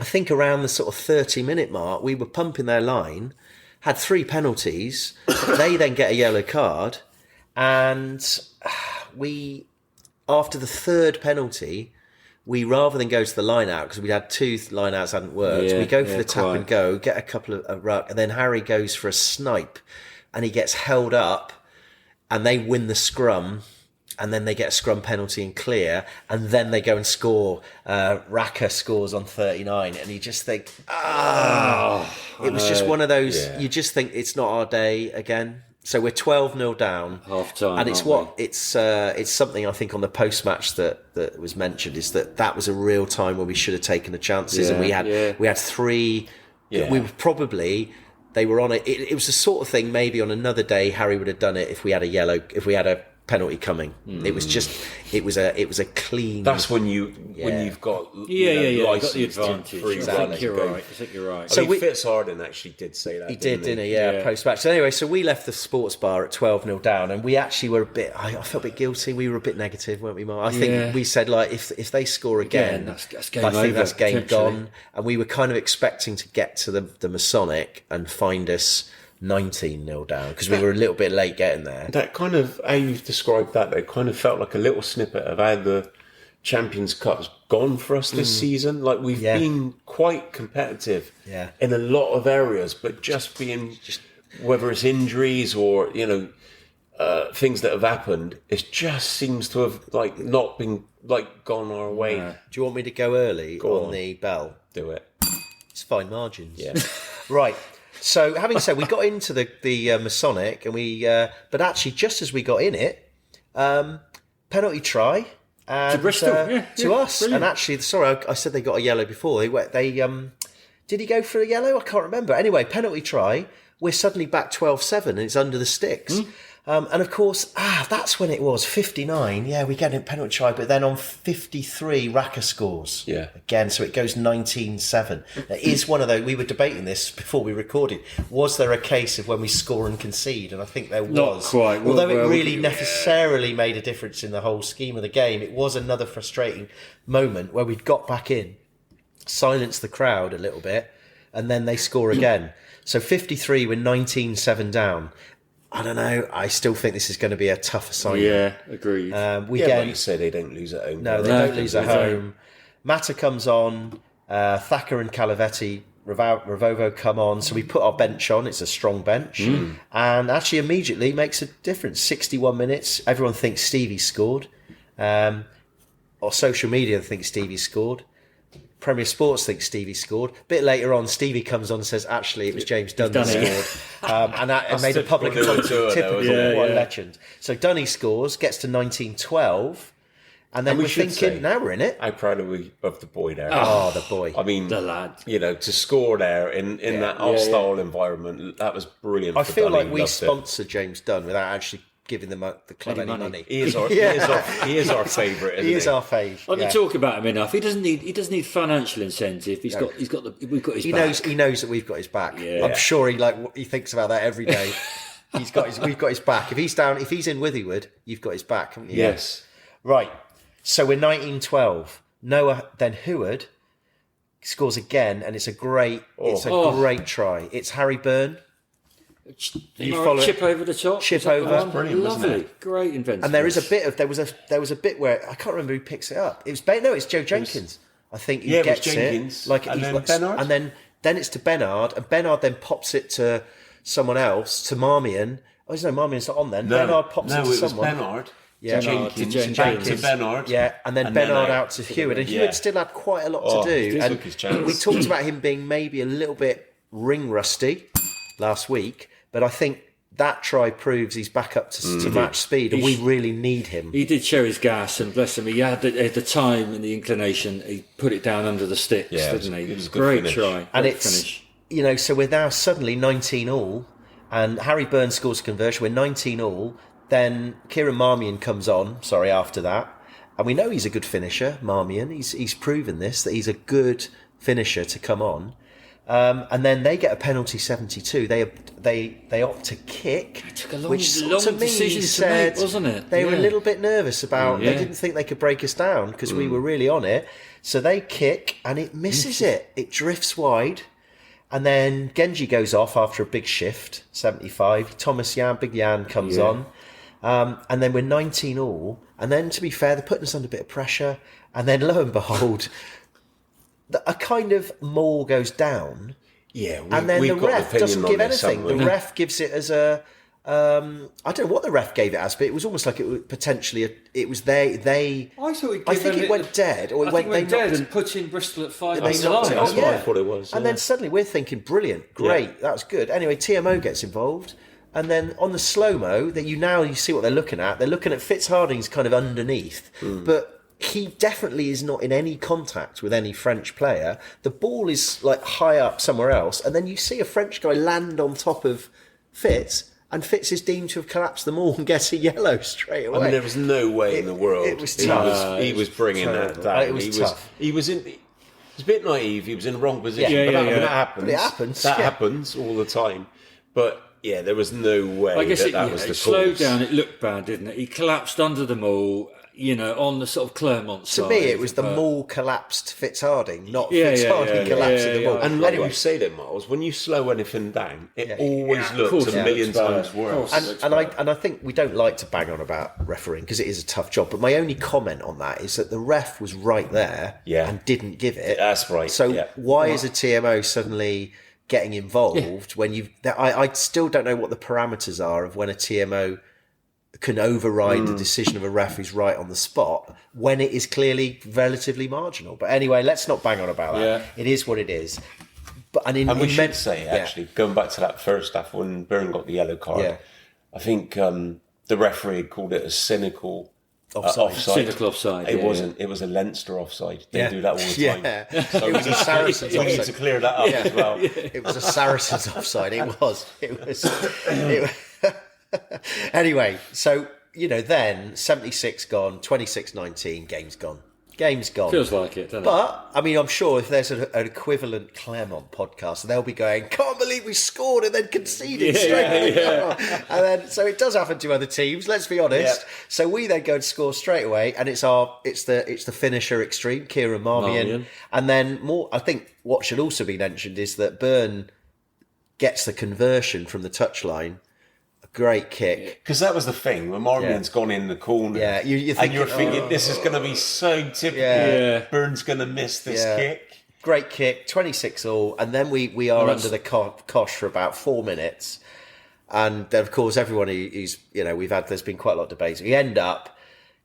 think around the sort of 30-minute mark, we were pumping their line, had 3 penalties. They then get a yellow card. And we, after the third penalty, we rather than go to the line out, because we had 2 line outs hadn't worked, we go for the tap and go, get a couple of ruck, and then Harry goes for a snipe, and he gets held up, and they win the scrum, and then they get a scrum penalty and clear, and then they go and score. Raka scores on 39, and you just think, it was just one of those. You just think it's not our day again. So we're 12-0 down, half time, and it's something I think on the post match that was mentioned is that was a real time where we should have taken the chances, and we had 3. We were probably. They were on it. It was the sort of thing maybe on another day Harry would have done it if we had a penalty coming. It was a clean. That's when you've got got the license advantage. free I run. think you're right. I think you're right. So Fitzharden actually did say that. He did, didn't he? Yeah, post-match. So anyway, so we left the sports bar at 12-0 down, and we actually were a bit... I felt a bit guilty. We were a bit negative, weren't we, Mark? I think we said, like, if they score again, that's game I think over, that's game potentially. gone. And we were kind of expecting to get to the Masonic and find us 19-0 down, because we were a little bit late getting there. That kind of, how you've described that, it kind of felt like a little snippet of how the Champions Cup's gone for us this season. Like, we've been quite competitive in a lot of areas, but just whether it's injuries or, things that have happened, it just seems to have, like, not been, like, gone our way. Do you want me to go early Go on on. the bell? Do it. It's fine margins. Yeah. Right. So, having said, we got into the Masonic, and but actually, just as we got in it, penalty try and, To Bristol, to us. brilliant. And actually, sorry, I said they got a yellow before. They did he go for a yellow? I can't remember. Anyway, penalty try. We're suddenly back 12-7, and it's under the sticks. And of course, that's when it was 59. Yeah, we get a penalty try, but then on 53, Raka scores. Yeah. Again, so it goes 19-7. It is one of those. We were debating this before we recorded. Was there a case of when we score and concede? And I think there was. Not quite. Although Well, it really necessarily made a difference in the whole scheme of the game, it was another frustrating moment where we'd got back in, silenced the crowd a little bit, and then they score again. So 53, we're 19-7 down. I don't know. I still think this is going to be a tough assignment. Yeah, agreed. We Like get you say, they don't lose at home. no, they don't lose at home. Mata comes on. Thacker and Calavetti, Ravovo come on. So we put our bench on. It's a strong bench, and actually immediately makes a difference. 61 minutes. Everyone thinks Stevie scored, or social media thinks Stevie scored. Premier Sports thinks Stevie scored. A bit later on, Stevie comes on and says, actually, it was James Dunn that scored. And made a public typical typical. Dunn, What a legend. So Dunny scores, gets to 19-12, and then we we're should thinking, say, now we're in it. How proud are we of the boy there? Oh, the boy. I mean, The lad. to score there in that hostile environment, that was brilliant. I for feel Dunny. like we Loved it. sponsor James Dunn without actually giving the club any money. He is our favourite. Isn't He is our fave. I don't talk about him enough. He doesn't need financial incentive. We've got He his back. knows that we've got his back. Yeah. I'm sure he thinks about that every day. We've got his back. If he's in Withywood, you've got his back, haven't you? Yes. Right. So we're 19-12. Noah then Heward scores again, and it's a great try. It's Harry Byrne. You follow Chip over the top. Chip Is that the over. one? Brilliant, wasn't Lovely. it? Great invention. And there is there was a bit where I can't remember who picks it up. It's Joe Jenkins. I think he Yeah, it was gets Jenkins. Like And he's then like, Bernard? and then it's to Bernard, and Bernard then pops it to someone else, to Marmion. Oh, no, Marmion's not on then. Bernard pops it to someone. Bernard. Yeah. Jenkins. Back to Bernard. Yeah, and then Bernard out to Heward. And Heward still had quite a lot to do. he And took his chance. we talked about him being maybe a little bit ring rusty last week, but I think that try proves he's back up to match speed, and we really need him. He did show his gas, and bless him, he had the time and the inclination. He put it down under the sticks, didn't he? it was a good Great finish. try. And Great it's, finish. so we're now suddenly 19-all, and Harry Byrne scores a conversion. We're 19-all. Then Kieran Marmion comes on, after that. And we know he's a good finisher, Marmion. He's proven this, that he's a good finisher to come on. And then they get a penalty 72. They opt to kick. It took a long decision to make, wasn't it? They were a Yeah. little bit nervous about. Yeah. They didn't think they could break us down because we were really on it. So they kick and it misses it. It drifts wide. And then Genji goes off after a big shift, 75. Big Jan comes on. And then we're 19-all. And then, to be fair, they're putting us under a bit of pressure. And then, lo and behold, a kind of maul goes down. Yeah, And then the we've got an ref opinion doesn't on give this, anything. haven't The we? ref gives it as a... I don't know what the ref gave it as, but it was almost like it was potentially... it was they... I thought I think it went dead. Or I think it went dead knocked- and put in Bristol at 5. They knocked it That's on, what I yeah. thought it was. And then suddenly we're thinking, brilliant, great, that was good. Anyway, TMO gets involved. And then on the slow-mo, that you see what they're looking at. They're looking at Fitzharding's kind of underneath. But he definitely is not in any contact with any French player. The ball is like high up somewhere else. And then you see a French guy land on top of Fitz. and Fitz is deemed to have collapsed them all and gets a yellow straight away. I mean, there was no way in the world. It was tough. He was bringing that down. It was tough. He was a bit naive. He was in the wrong position. Yeah, That happens. But it happens. That yeah. happens all the time. But yeah, there was no way I guess that was the it cause. slowed down. It looked bad, didn't it? He collapsed under them all, on the sort of Clermont side. To me, it was the Maul collapsed Fitzharding, not Yeah, Fitzharding collapsing the Maul. And like you say that, Miles, when you slow anything down, it always looks a million times worse. And I think we don't like to bang on about refereeing because it is a tough job. But my only comment on that is that the ref was right there and didn't give it. That's right. So why is a TMO suddenly getting involved when you've... I still don't know what the parameters are of when a TMO can override the decision of a ref who's right on the spot when it is clearly relatively marginal. But anyway, let's not bang on about that. Yeah. It is what it is. But we should say, actually, going back to that first half when Byrne got the yellow card, I think the referee had called it a cynical offside. Cynical offside. It wasn't. It was a Leinster offside. They do that all the time. Yeah. So It was a Saracens we need offside. to clear that up as well. It was a Saracens offside. It was. Anyway, so, then 76 gone, 26-19, game's gone. Feels like it, doesn't it? But, I mean, I'm sure if there's an equivalent Clermont podcast, they'll be going, can't believe we scored and then conceded straight away. And then, so it does happen to other teams, let's be honest. Yeah. So we then go and score straight away, and it's the finisher extreme, Kieran Marmion. And then I think what should also be mentioned is that Byrne gets the conversion from the touchline. Great kick. Because that was the thing, when Marmion's gone in the corner. Yeah, you're thinking, this is going to be so typical. Yeah. Byrne's going to miss this kick. Great kick, 26-all, and then we are under the cosh for about 4 minutes. And of course, everyone who's, there's been quite a lot of debates. We end up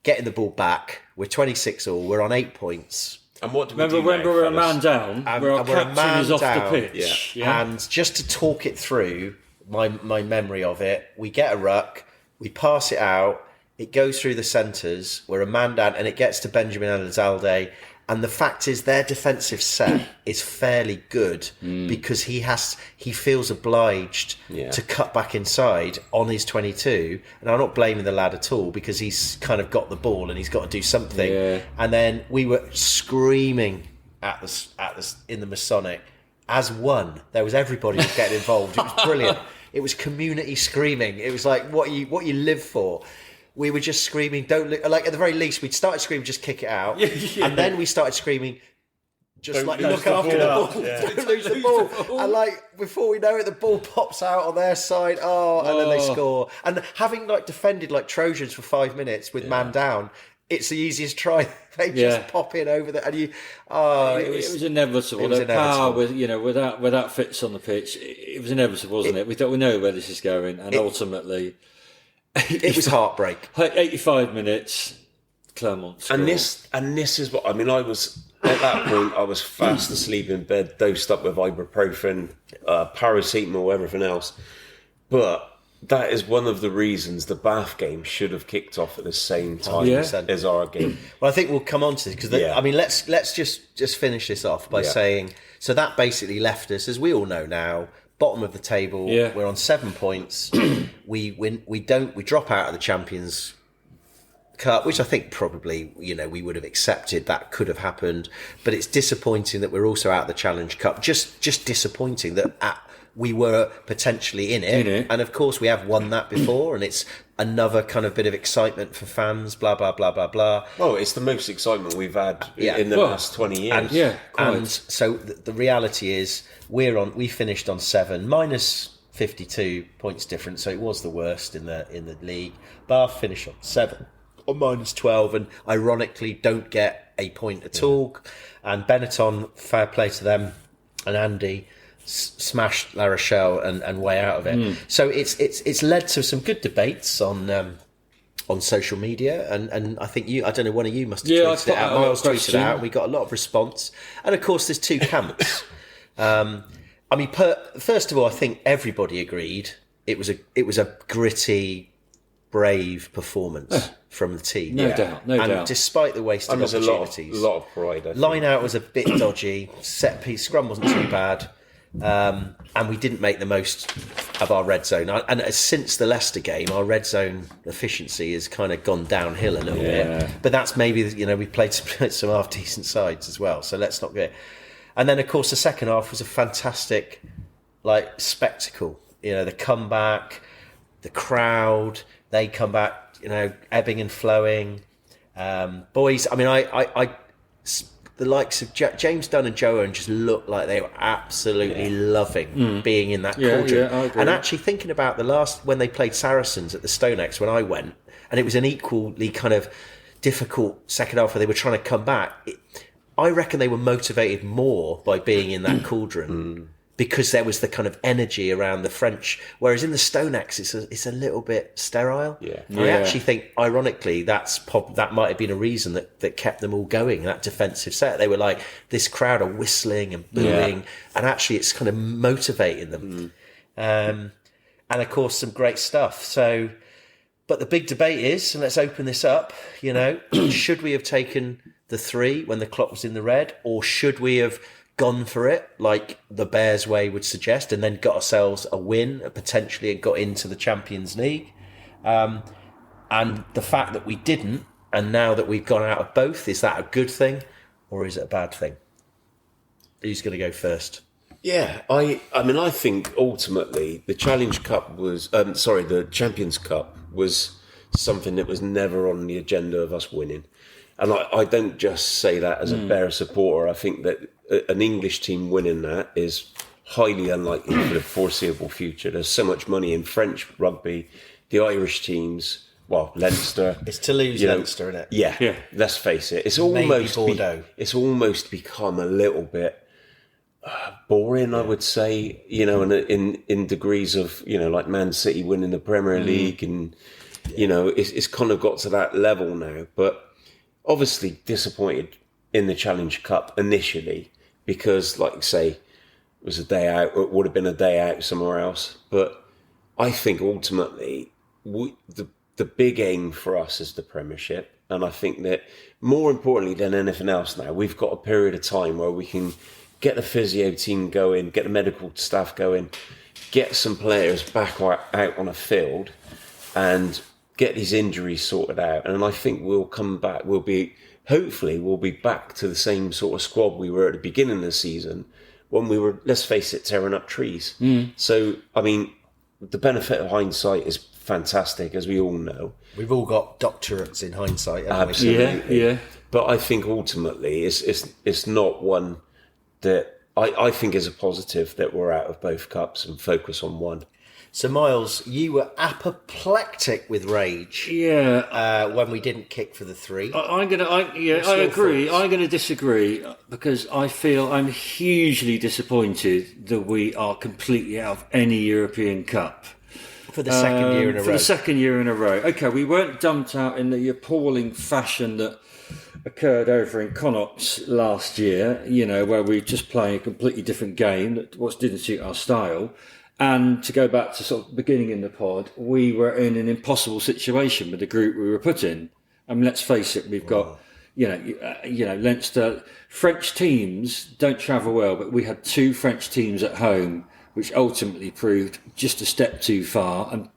getting the ball back. We're 26-all, we're on 8 points. And what do we do Remember, now, we're a fellas? man down, And where our we're a captain man is off down. the pitch. Yeah. And just to talk it through, my memory of it, we get a ruck, we pass it out, it goes through the centres, we're a man down, and it gets to Benjamin Elizalde. And the fact is, their defensive set is fairly good because he feels obliged to cut back inside on his 22. And I'm not blaming the lad at all because he's kind of got the ball and he's got to do something. Yeah. And then we were screaming in the Masonic as one. There was everybody was getting involved. It was brilliant. It was community screaming. It was like what you live for. We were just screaming, don't look, like at the very least, we'd started screaming, just kick it out. And then we started screaming, just Don't look after the ball. Yeah. Don't lose the ball. And before we know it, the ball pops out on their side. And then they score. And having defended like Trojans for 5 minutes with man down, it's the easiest try. They just pop in over there. And It was inevitable. The power without Fitz on the pitch, it was inevitable, wasn't it? We thought we know where this is going, and ultimately, it was heartbreak. 85 minutes, Clermont score. And this is what I mean. I was at that point. I was fast asleep in bed, dosed up with ibuprofen, paracetamol, everything else. But that is one of the reasons the Bath game should have kicked off at the same time as our game. Well, I think we'll come on to this because I mean, let's just finish this off by saying so that basically left us, as we all know now, bottom of the table. Yeah. We're on 7 points. We drop out of the Champions Cup, which I think probably we would have accepted that could have happened. But it's disappointing that we're also out of the Challenge Cup. Just disappointing that we were potentially in it. And of course we have won that before, and it's another kind of bit of excitement for fans, blah, blah, blah, blah, blah. Well, it's the most excitement we've had in the last 20 years. And so the reality is we finished on 7, minus 52 points difference, so it was the worst in the league. Bath finished on 7, on minus 12, and ironically don't get a point at all. And Benetton, fair play to them, and Andy smashed La Rochelle and way out of it. So it's led to some good debates on social media, and I think I don't know, one of you must have tweeted it out. Miles tweeted it out. We got a lot of response, and of course there's two camps. I mean, first of all, I think everybody agreed it was a gritty, brave performance from the team. No doubt. And despite the wasted opportunities, a lot of pride. line out was a bit dodgy. Set piece scrum wasn't too bad. and we didn't make the most of our red zone. And since the Leicester game, our red zone efficiency has kind of gone downhill a little bit. But that's maybe, we played some half decent sides as well. So let's not get. And then of course the second half was a fantastic spectacle. The comeback, the crowd, they come back, ebbing and flowing. Boys, I mean, the likes of James Dunn and Joe Owen just looked like they were absolutely loving being in that cauldron. I agree. And actually thinking about the last, when they played Saracens at the Stonex when I went, and it was an equally kind of difficult second half where they were trying to come back, I reckon they were motivated more by being in that cauldron. Because there was the kind of energy around the French, whereas in the Stonex it's a little bit sterile. I actually think, ironically, that might have been a reason that kept them all going. That defensive set, they were like, this crowd are whistling and booing, and actually it's kind of motivating them. And of course, some great stuff. So, but the big debate is, and let's open this up. Should we have taken the 3 when the clock was in the red, or should we have gone for it like the Bears way would suggest, and then got ourselves a win potentially and got into the Champions League? And the fact that we didn't, and now that we've gone out of both, is that a good thing or is it a bad thing? Who's going to go first? Yeah, I mean, I think ultimately the Challenge Cup was, the Champions Cup was something that was never on the agenda of us winning. And I don't just say that as a Bear supporter. I think that an English team winning that is highly unlikely for the foreseeable future. There's so much money in French rugby, the Irish teams, Leinster. It's to lose Leinster, isn't it? Yeah, let's face it. It's almost Bordeaux. It's almost become a little bit boring, I would say. In degrees of like Man City winning the Premier League, and it's kind of got to that level now. But obviously disappointed in the Challenge Cup initially because, like you say, it was a day out, or it would have been a day out somewhere else. But I think ultimately the big aim for us is the Premiership. And I think that more importantly than anything else now, we've got a period of time where we can get the physio team going, get the medical staff going, get some players back out on a field and get these injuries sorted out. And I think we'll come back, hopefully we'll be back to the same sort of squad we were at the beginning of the season when we were, let's face it, tearing up trees. So, I mean, the benefit of hindsight is fantastic, as we all know. We've all got doctorates in hindsight, haven't Absolutely. Yeah. But I think ultimately it's not one that I think is a positive that we're out of both cups and focus on one. So, Miles, you were apoplectic with rage. When we didn't kick for the 3. I agree. I'm going to disagree because I feel I'm hugely disappointed that we are completely out of any European Cup. For the second year in a row. For the second year in a row. Okay, we weren't dumped out in the appalling fashion that occurred over in Connaught last year, where we were just playing a completely different game that didn't suit our style. And to go back to sort of beginning in the pod, we were in an impossible situation with the group we were put in. I mean, let's face it, we've got, Leinster. French teams don't travel well, but we had 2 French teams at home, which ultimately proved just a step too far. And,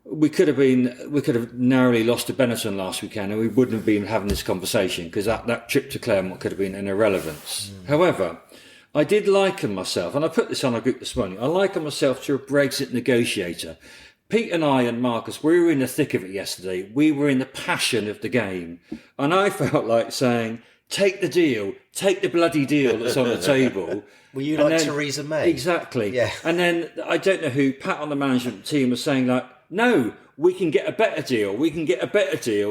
we could have narrowly lost to Benetton last weekend and we wouldn't have been having this conversation because that trip to Clermont could have been an irrelevance. However, I did liken myself, and I put this on our group this morning, I liken myself to a Brexit negotiator. Pete and I and Marcus, we were in the thick of it yesterday. We were in the passion of the game. And I felt like saying, take the deal, take the bloody deal that's on the table. Were you like Theresa May? Exactly. Yeah. And then, I don't know who, Pat on the management team was saying like, no, we can get a better deal.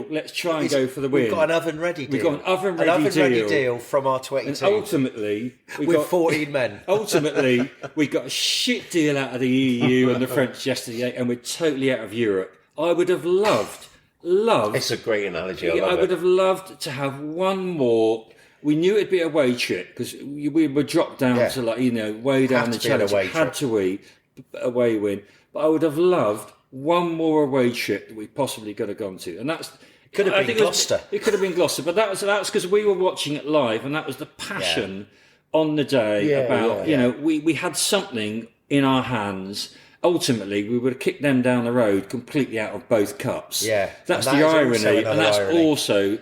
Let's try and go for the win. We've got an oven-ready deal. We've got an oven-ready deal from our 22. And ultimately, with 14 men. Ultimately, we got a shit deal out of the EU and the French yesterday, and we're totally out of Europe. I would have loved. It's a great analogy. I would have loved to have one more. We knew it'd be a away trip because we were dropped down to way down the challenge. Had to away win, but I would have loved one more away trip that we possibly could have gone to, and that's could have been Gloucester. It could have been Gloucester, but that's because we were watching it live, and that was the passion on the day Yeah, about, yeah. we had something in our hands. Ultimately, we would have kicked them down the road completely out of both cups. Yeah. That's And the that is also irony, another and that's irony. also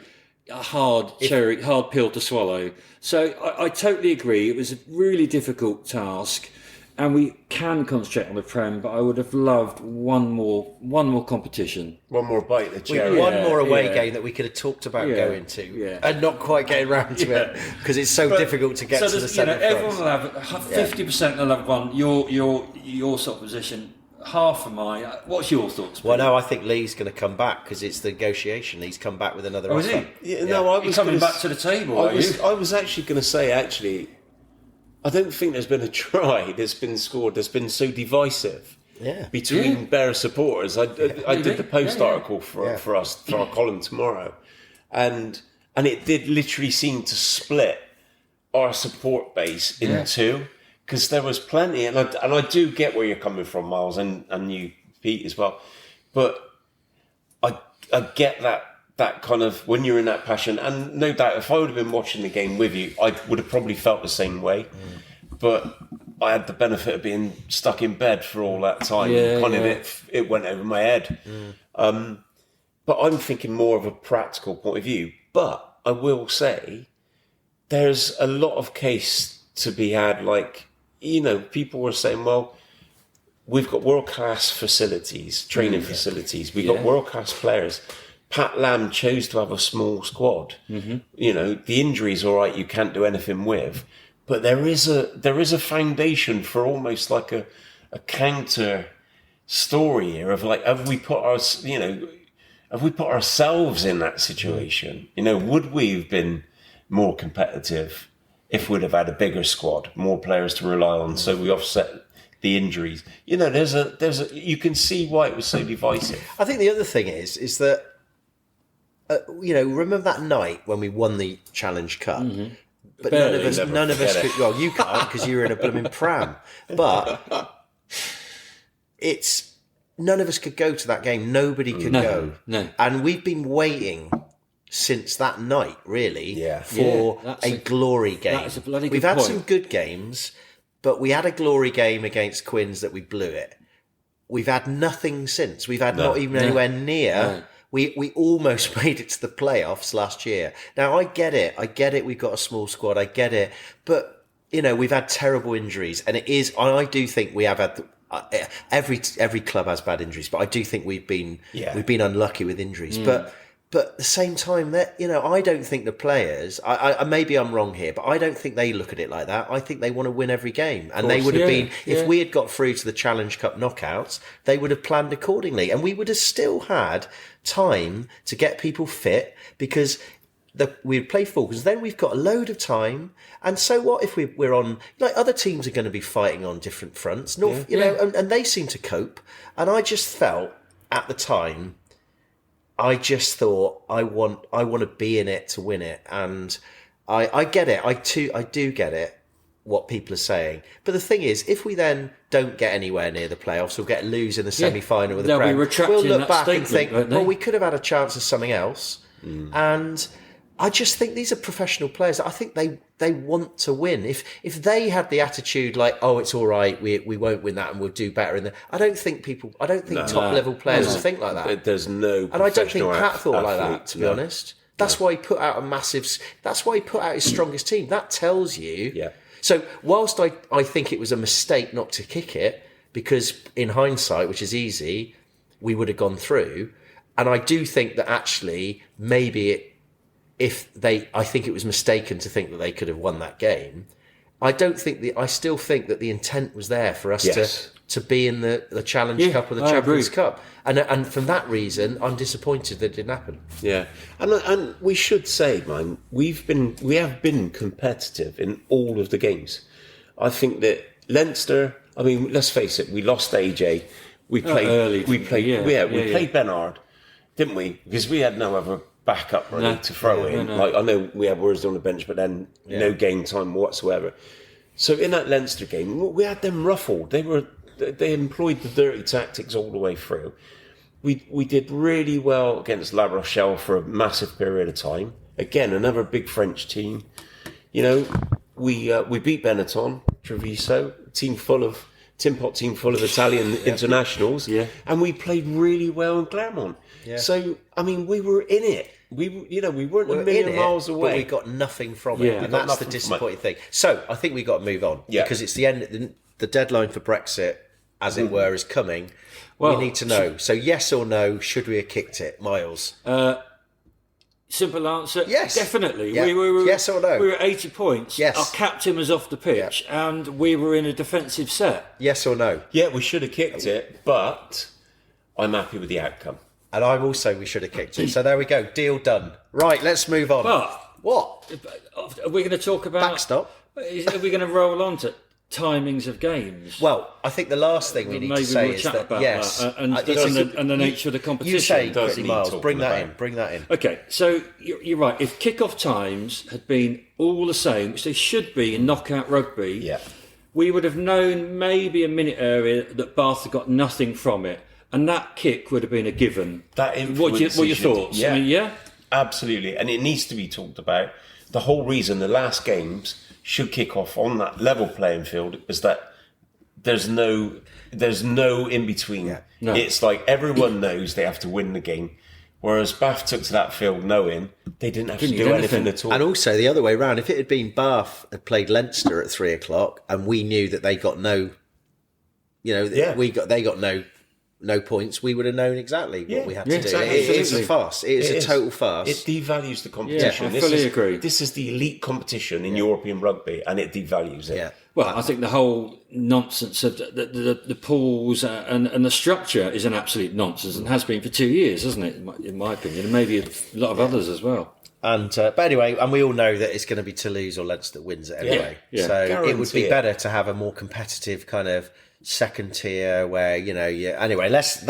a hard pill to swallow. So I totally agree. It was a really difficult task, and we can concentrate on the Prem. But I would have loved one more competition. One more bite of the We cherry. one more away yeah. game that we could have talked about Yeah, going to, yeah. and not quite getting round to it because it's so difficult to get So to the there's, centre. everyone will have 50% will have one. Your sort of position, half of mine. What's your thoughts? Well, Pete? no, I think Lee's going to come back because it's the negotiation. He's come back with another Oh, is offer. he? Yeah, no, I You're was coming gonna back to the table. I Are was, you? I was actually going to say, I don't think there's been a try that's been scored that's been so divisive Yeah. between Bears supporters. I did the post article for us for our column tomorrow, and it did literally seem to split our support base in two, because there was plenty, and I do get where you're coming from, Miles, and you, Pete, as well, but I get that kind of, when you're in that passion, and no doubt if I would have been watching the game with you, I would have probably felt the same way. But I had the benefit of being stuck in bed for all that time. It went over my head. But I'm thinking more of a practical point of view. But I will say there's a lot of case to be had. Like, people were saying, well, we've got world-class facilities, training facilities. We've got world-class players. Pat Lam chose to have a small squad. The injuries, all right, you can't do anything with, but there is a foundation for almost like a counter story here of like, have we put ourselves in that situation? Would we have been more competitive if we'd have had a bigger squad, more players to rely on, so we offset the injuries? There's a you can see why it was so divisive. I think the other thing is that remember that night when we won the Challenge Cup? But Barely. none of us could. Well, you can't because you were in a blooming pram. But none of us could go to that game. Nobody could go. No. And we've been waiting since that night, really, Yeah, that's a glory game. that is a bloody good We've had point. some good games, but we had a glory game against Quins that we blew it. We've had nothing since. We've had not even anywhere near. No. We almost made it to the playoffs last year. Now, I get it. We've got a small squad. I get it. But, we've had terrible injuries. And I do think we have had, every club has bad injuries, but I do think we've been unlucky with injuries. But at the same time, that I don't think the players, I maybe I'm wrong here, but I don't think they look at it like that. I think they want to win every game. And they would have been, if we had got through to the Challenge Cup knockouts, they would have planned accordingly. And we would have still had time to get people fit, because we'd play full, because then we've got a load of time. And so what if we're on, like, other teams are going to be fighting on different fronts, and they seem to cope. And I just felt at the time, I just thought I want to be in it to win it, and I get it. I do get it, what people are saying. But the thing is, if we then don't get anywhere near the playoffs or lose in the semi-final with the They'll be Prem, retracting we'll look that back and statement, think, won't they? well, we could have had a chance of something else. And I just think these are professional players. I think they want to win. If they had the attitude like, oh, it's all right, we won't win that and we'll do better I don't think top level players think like that. There's no, And I don't think professional Pat thought like that, athlete, to be honest. That's why he put out that's why he put out his strongest team. That tells you. Yeah. So whilst I think it was a mistake not to kick it, because in hindsight, which is easy, we would have gone through. And I do think that actually maybe I think it was mistaken to think that they could have won that game. I still think that the intent was there for us to be in the Challenge Cup or the Champions Cup. And from that reason, I'm disappointed that it didn't happen. Yeah, and we should say, man, we have been competitive in all of the games. I think that Leinster, I mean, let's face it, we lost AJ. We played played Bernard, didn't we? Because we had no other backup really to throw in. No. Like, I know we had Worsley on the bench, but then no game time whatsoever. So in that Leinster game, we had them ruffled. They employed the dirty tactics all the way through. We did really well against La Rochelle for a massive period of time. Again, another big French team. we beat Benetton, Treviso, tin pot team full of Italian internationals, and we played really well in Clermont. Yeah. So I mean, we were in it. We weren't a million miles away, but we got nothing from it, and that's the disappointing thing. So I think we got to move on because it's the end. The deadline for Brexit, as it were, is coming. Well, we need to know. So yes or no? Should we have kicked it, Miles? Simple answer. Yes, definitely. Yeah. We were yes or no? We were 80 points. Yes. Our captain was off the pitch, and we were in a defensive set. Yes or no? Yeah, we should have kicked it, but I'm happy with the outcome. And I'm also we should have kicked it. So there we go. Deal done. Right, let's move on. But what? Are we going to talk about backstop? Are we going to roll on to timings of games? Well, I think the last thing we need to say is that and the nature of the competition. You say quickly, Miles. Bring that in. Okay, so you're right. If kick-off times had been all the same, which they should be in knockout rugby, we would have known maybe a minute earlier that Bath had got nothing from it, and that kick would have been a given. That what are your thoughts? Yeah, I mean, absolutely, and it needs to be talked about. The whole reason the last games should kick off on that level playing field is that there's no in between. Yeah. No. It's like everyone knows they have to win the game, whereas Bath took to that field knowing they didn't have to do anything at all. And also the other way around, if it had been Bath had played Leinster at 3:00 and we knew that they got no, they got no points, we would have known exactly what we had to do. Exactly. It is a farce. It is a total farce. It devalues the competition. Yeah, I fully agree. This is the elite competition in European rugby, and it devalues it. Yeah. Well, I think the whole nonsense of the pools and the structure is an absolute nonsense and has been for 2 years, hasn't it? In my opinion, and maybe a lot of others as well. And but anyway, and we all know that it's going to be Toulouse or Leinster that wins it anyway. Yeah. So Guarantee it would be better to have a more competitive kind of second tier where anyway, that's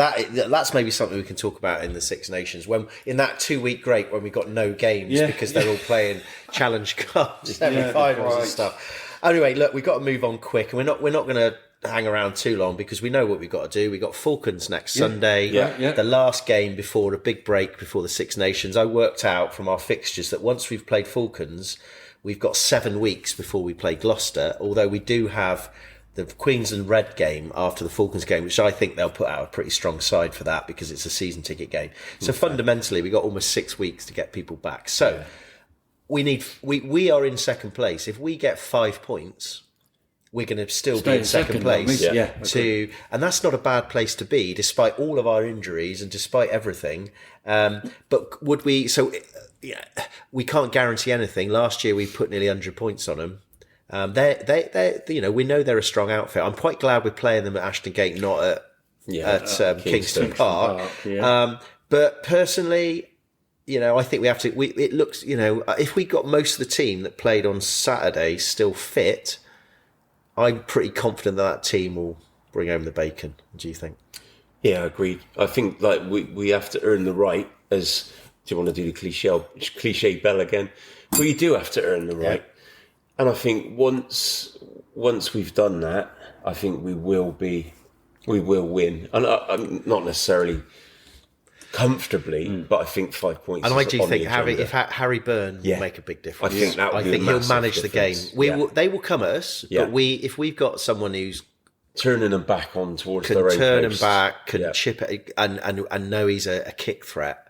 maybe something we can talk about in the Six Nations when in that 2 week break when we got no games because they're all playing Challenge Cup semi-finals and stuff. Anyway, look, we've got to move on quick, and we're not going to hang around too long because we know what we've got to do. We've got Falcons next Sunday, the last game before a big break before the Six Nations. I worked out from our fixtures that once we've played Falcons, we've got 7 weeks before we play Gloucester, although we do have the Queensland Red game after the Falcons game, which I think they'll put out a pretty strong side for that because it's a season ticket game. So fundamentally, we got almost 6 weeks to get people back. So we are in second place. If we get 5 points, we're going to still be in second place. And that's not a bad place to be, despite all of our injuries and despite everything. But would we? So we can't guarantee anything. Last year we put nearly 100 points on them. They we know they're a strong outfit. I'm quite glad we're playing them at Ashton Gate, not at Kingston Park. But personally, I think we have to. It looks, if we got most of the team that played on Saturday still fit, I'm pretty confident that team will bring home the bacon. What do you think? Yeah, agreed. I think we have to earn the right. As do you want to do the cliche bell again? Well, you do have to earn the right. And I think once we've done that, I think we will win. And not necessarily comfortably, but I think 5 points. And I do think Harry Byrne will make a big difference. I think he'll manage the game. They will come at us, but if we've got someone who's turning them back on towards their own post, turn them back, can chip it, and know he's a kick threat.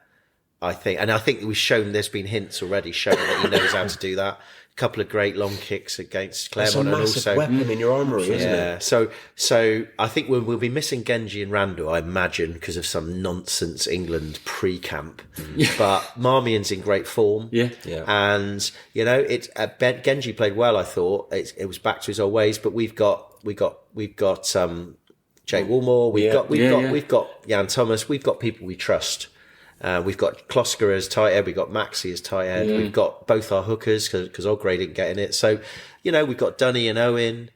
I think there's been hints already showing that he knows how to do that. A couple of great long kicks against Clermont, and also weapon in your armoury, isn't it? So I think we'll be missing Genji and Randall, I imagine, because of some nonsense England pre-camp. But Marmion's in great form, and Genji played well. I thought it was back to his old ways, but we've got Jake Woolmore, we've got Jan Thomas, we've got people we trust. We've got Klosker as tight head, we've got Maxi as tight head, we've got both our hookers because Ogray didn't get in it. So, we've got Dunny and Owen,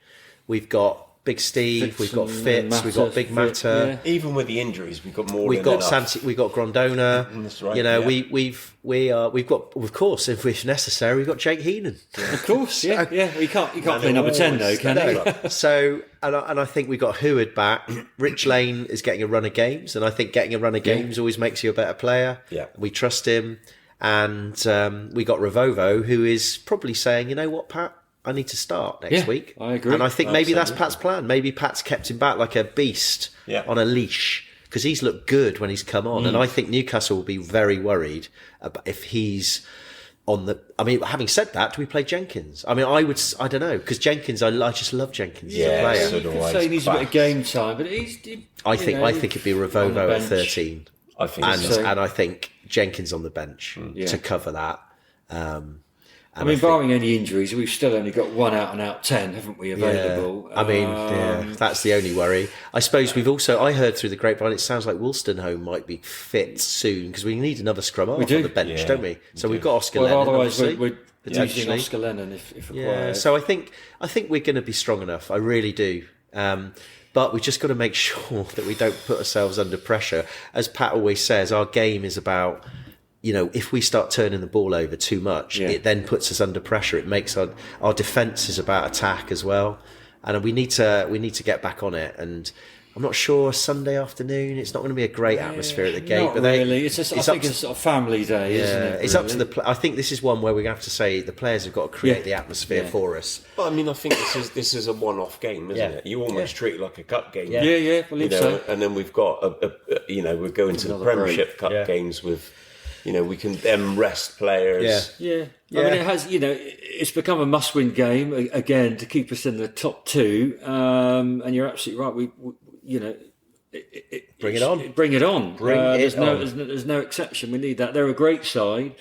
we've got Big Steve, we've got Fitz, we've got Big Matter. Even with the injuries, we've got more. We've got Santi, we've got Grondona. That's right. We've got, of course, if necessary, we've got Jake Heenan. Of course, you can't play number 10 though, can you? So, and I think we got Heward back. Rich Lane is getting a run of games, and I think getting a run of games always makes you a better player. Yeah, we trust him, and we got Ravovo, who is probably saying, you know what, Pat, I need to start next week. I agree. And I think maybe that's Absolutely. Pat's plan. Maybe Pat's kept him back like a beast on a leash, because he's looked good when he's come on. And I think Newcastle will be very worried about if he's on the... I mean, having said that, do we play Jenkins? I mean, I don't know, because Jenkins, I just love Jenkins as a player. so You do could I. say he needs a bit of game time, but I think it'd be on the Ravovo at bench. 13. I think And, so. and I think Jenkins on the bench to cover that. I mean, barring any injuries, we've still only got 1 out-and-out 10, haven't we, available? I mean, that's the only worry. I suppose I heard through the grapevine, it sounds like Wolstenholme might be fit soon, because we need another scrum half on the bench, don't we? So we've got Oscar Lennon, otherwise obviously, we're using potentially. Oscar Lennon if required. Yeah, so I think we're going to be strong enough. I really do. But we've just got to make sure that we don't put ourselves under pressure. As Pat always says, our game is about... if we start turning the ball over too much, it then puts us under pressure. It makes our defence is about attack as well, and we need to get back on it. And I'm not sure Sunday afternoon. It's not going to be a great atmosphere at the gate. Not but really. I think it's a sort of family day, isn't it? It's up to the. I think this is one where we have to say the players have got to create the atmosphere for us. But I mean, I think this is a one-off game, isn't it? You almost treat it like a cup game. Yeah, I believe so. And then we've got we're going to the Premiership Cup games with. We can then rest players. Yeah. I mean, it has. It's become a must-win game again to keep us in the top 2. And you're absolutely right. Bring it on. Bring it on. There's There's no exception. We need that. They're a great side.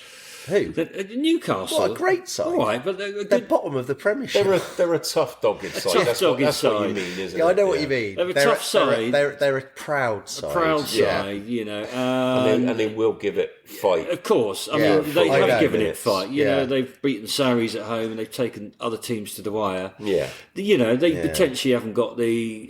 Who? Newcastle. What a great side. All right, but they're They're bottom of the Premiership. They're a tough dogged side. tough That's dogged what side. you mean, isn't it? Yeah, I know what you mean. They're a tough side. They're a proud side. proud side, And they will give it fight. Of course. I Yeah, mean, they I have know. given it fight. Yeah. They've beaten Saracens at home and they've taken other teams to the wire. Yeah. They potentially haven't got the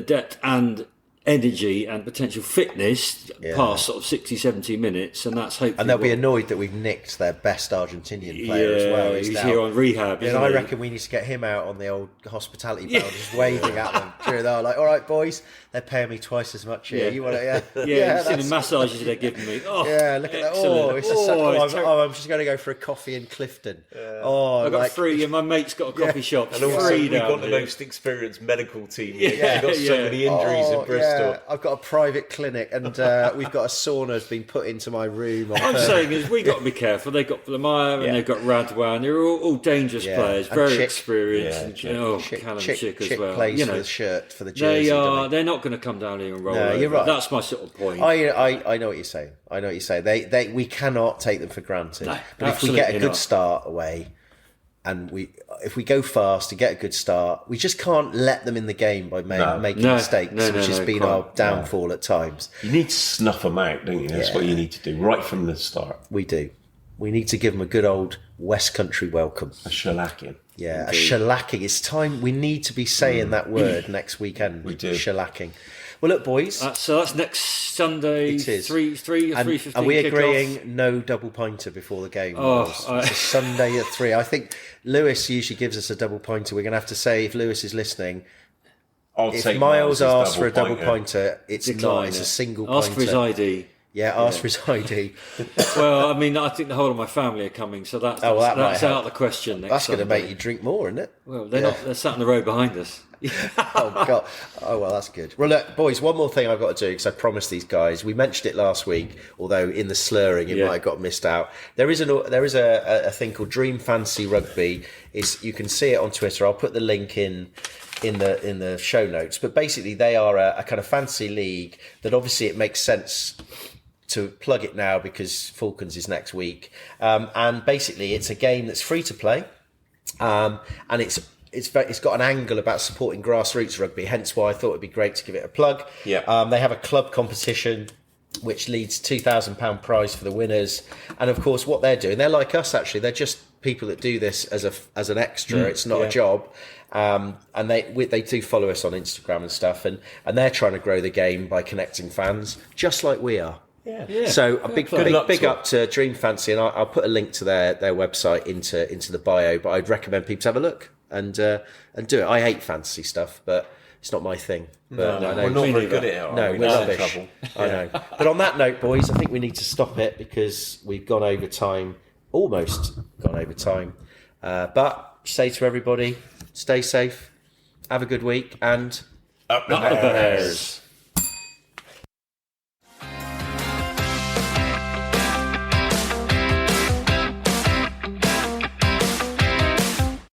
depth and energy and potential fitness past sort of 60, 70 minutes, and that's hopefully. And they'll be annoyed that we've nicked their best Argentinian player as well. He's here on rehab. And I reckon we need to get him out on the old hospitality bell, just waving at them. They're like, all right, boys, they're paying me twice as much here. You want it? Yeah, you've seen the massages they're giving me. Oh, yeah, look at that. I'm just going to go for a coffee in Clifton. I've got 3, and my mate's got a coffee shop. And also, free we've down got the here. most experienced medical team. We've got so many injuries in Bristol. Yeah, I've got a private clinic, and we've got a sauna that's been put into my room. I'm saying is we got to be careful. They've got Lamaya and they've got Radwan. They're all dangerous players, And very Chick. experienced. Yeah, and, Chick, Callum Chick, Chick as Chick well. plays for the shirt, for the jersey. They're not going to come down here and roll over. you're right. That's my sort of point. I know what you're saying. We cannot take them for granted. No, but if we get a absolutely good not. start away, and if we go fast and get a good start, we just can't let them in the game by making mistakes, which has been our downfall at times. You need to snuff them out, don't you? That's what you need to do right from the start. We do. We need to give them a good old West Country welcome. A shellacking. Yeah, a shellacking. It's time. We need to be saying that word next weekend. We do. Shellacking. Well, look, boys. So that's next Sunday. It is. 3:15. Are we kickoff. agreeing no double pointer before the game? It's a Sunday at 3. I think Lewis usually gives us a double pointer. We're going to have to say, if Lewis is listening, if Miles asks for a double pointer, it's Decline not. It's it. a single Ask pointer. for his ID. Yeah, ask for his ID. Well, I mean, I think the whole of my family are coming, so that's that might out help. of the question. That's going to Sunday. make you drink more, isn't it? Well, they're not. They're sat in the row behind us. Oh God! Oh well, that's good. Well, look, boys. One more thing I've got to do, because I promised these guys. We mentioned it last week, although in the slurring it might have got missed out. There is a thing called Dream Fantasy Rugby. You can see it on Twitter. I'll put the link in the show notes. But basically, they are a kind of fantasy league that obviously it makes sense to plug it now because Falcons is next week. And basically, it's a game that's free to play, and it's got an angle about supporting grassroots rugby, hence why I thought it'd be great to give it a plug. Yeah. They have a club competition which leads £2,000 prize for the winners. And of course, what they're doing, they're like us actually. They're just people that do this as an extra. It's not a job. And they do follow us on Instagram and stuff, and they're trying to grow the game by connecting fans, just like we are. Yeah. So a big up to Dream Fancy, and I'll put a link to their website into the bio. But I'd recommend people to have a look and do it. I hate fantasy stuff, but it's not my thing. But I know We're not very good at it. No, we? we're That's rubbish. trouble. I know. But on that note, boys, I think we need to stop it because we've gone over time, almost gone over time. But say to everybody, stay safe, have a good week, and Up the Not the Bears. Bears.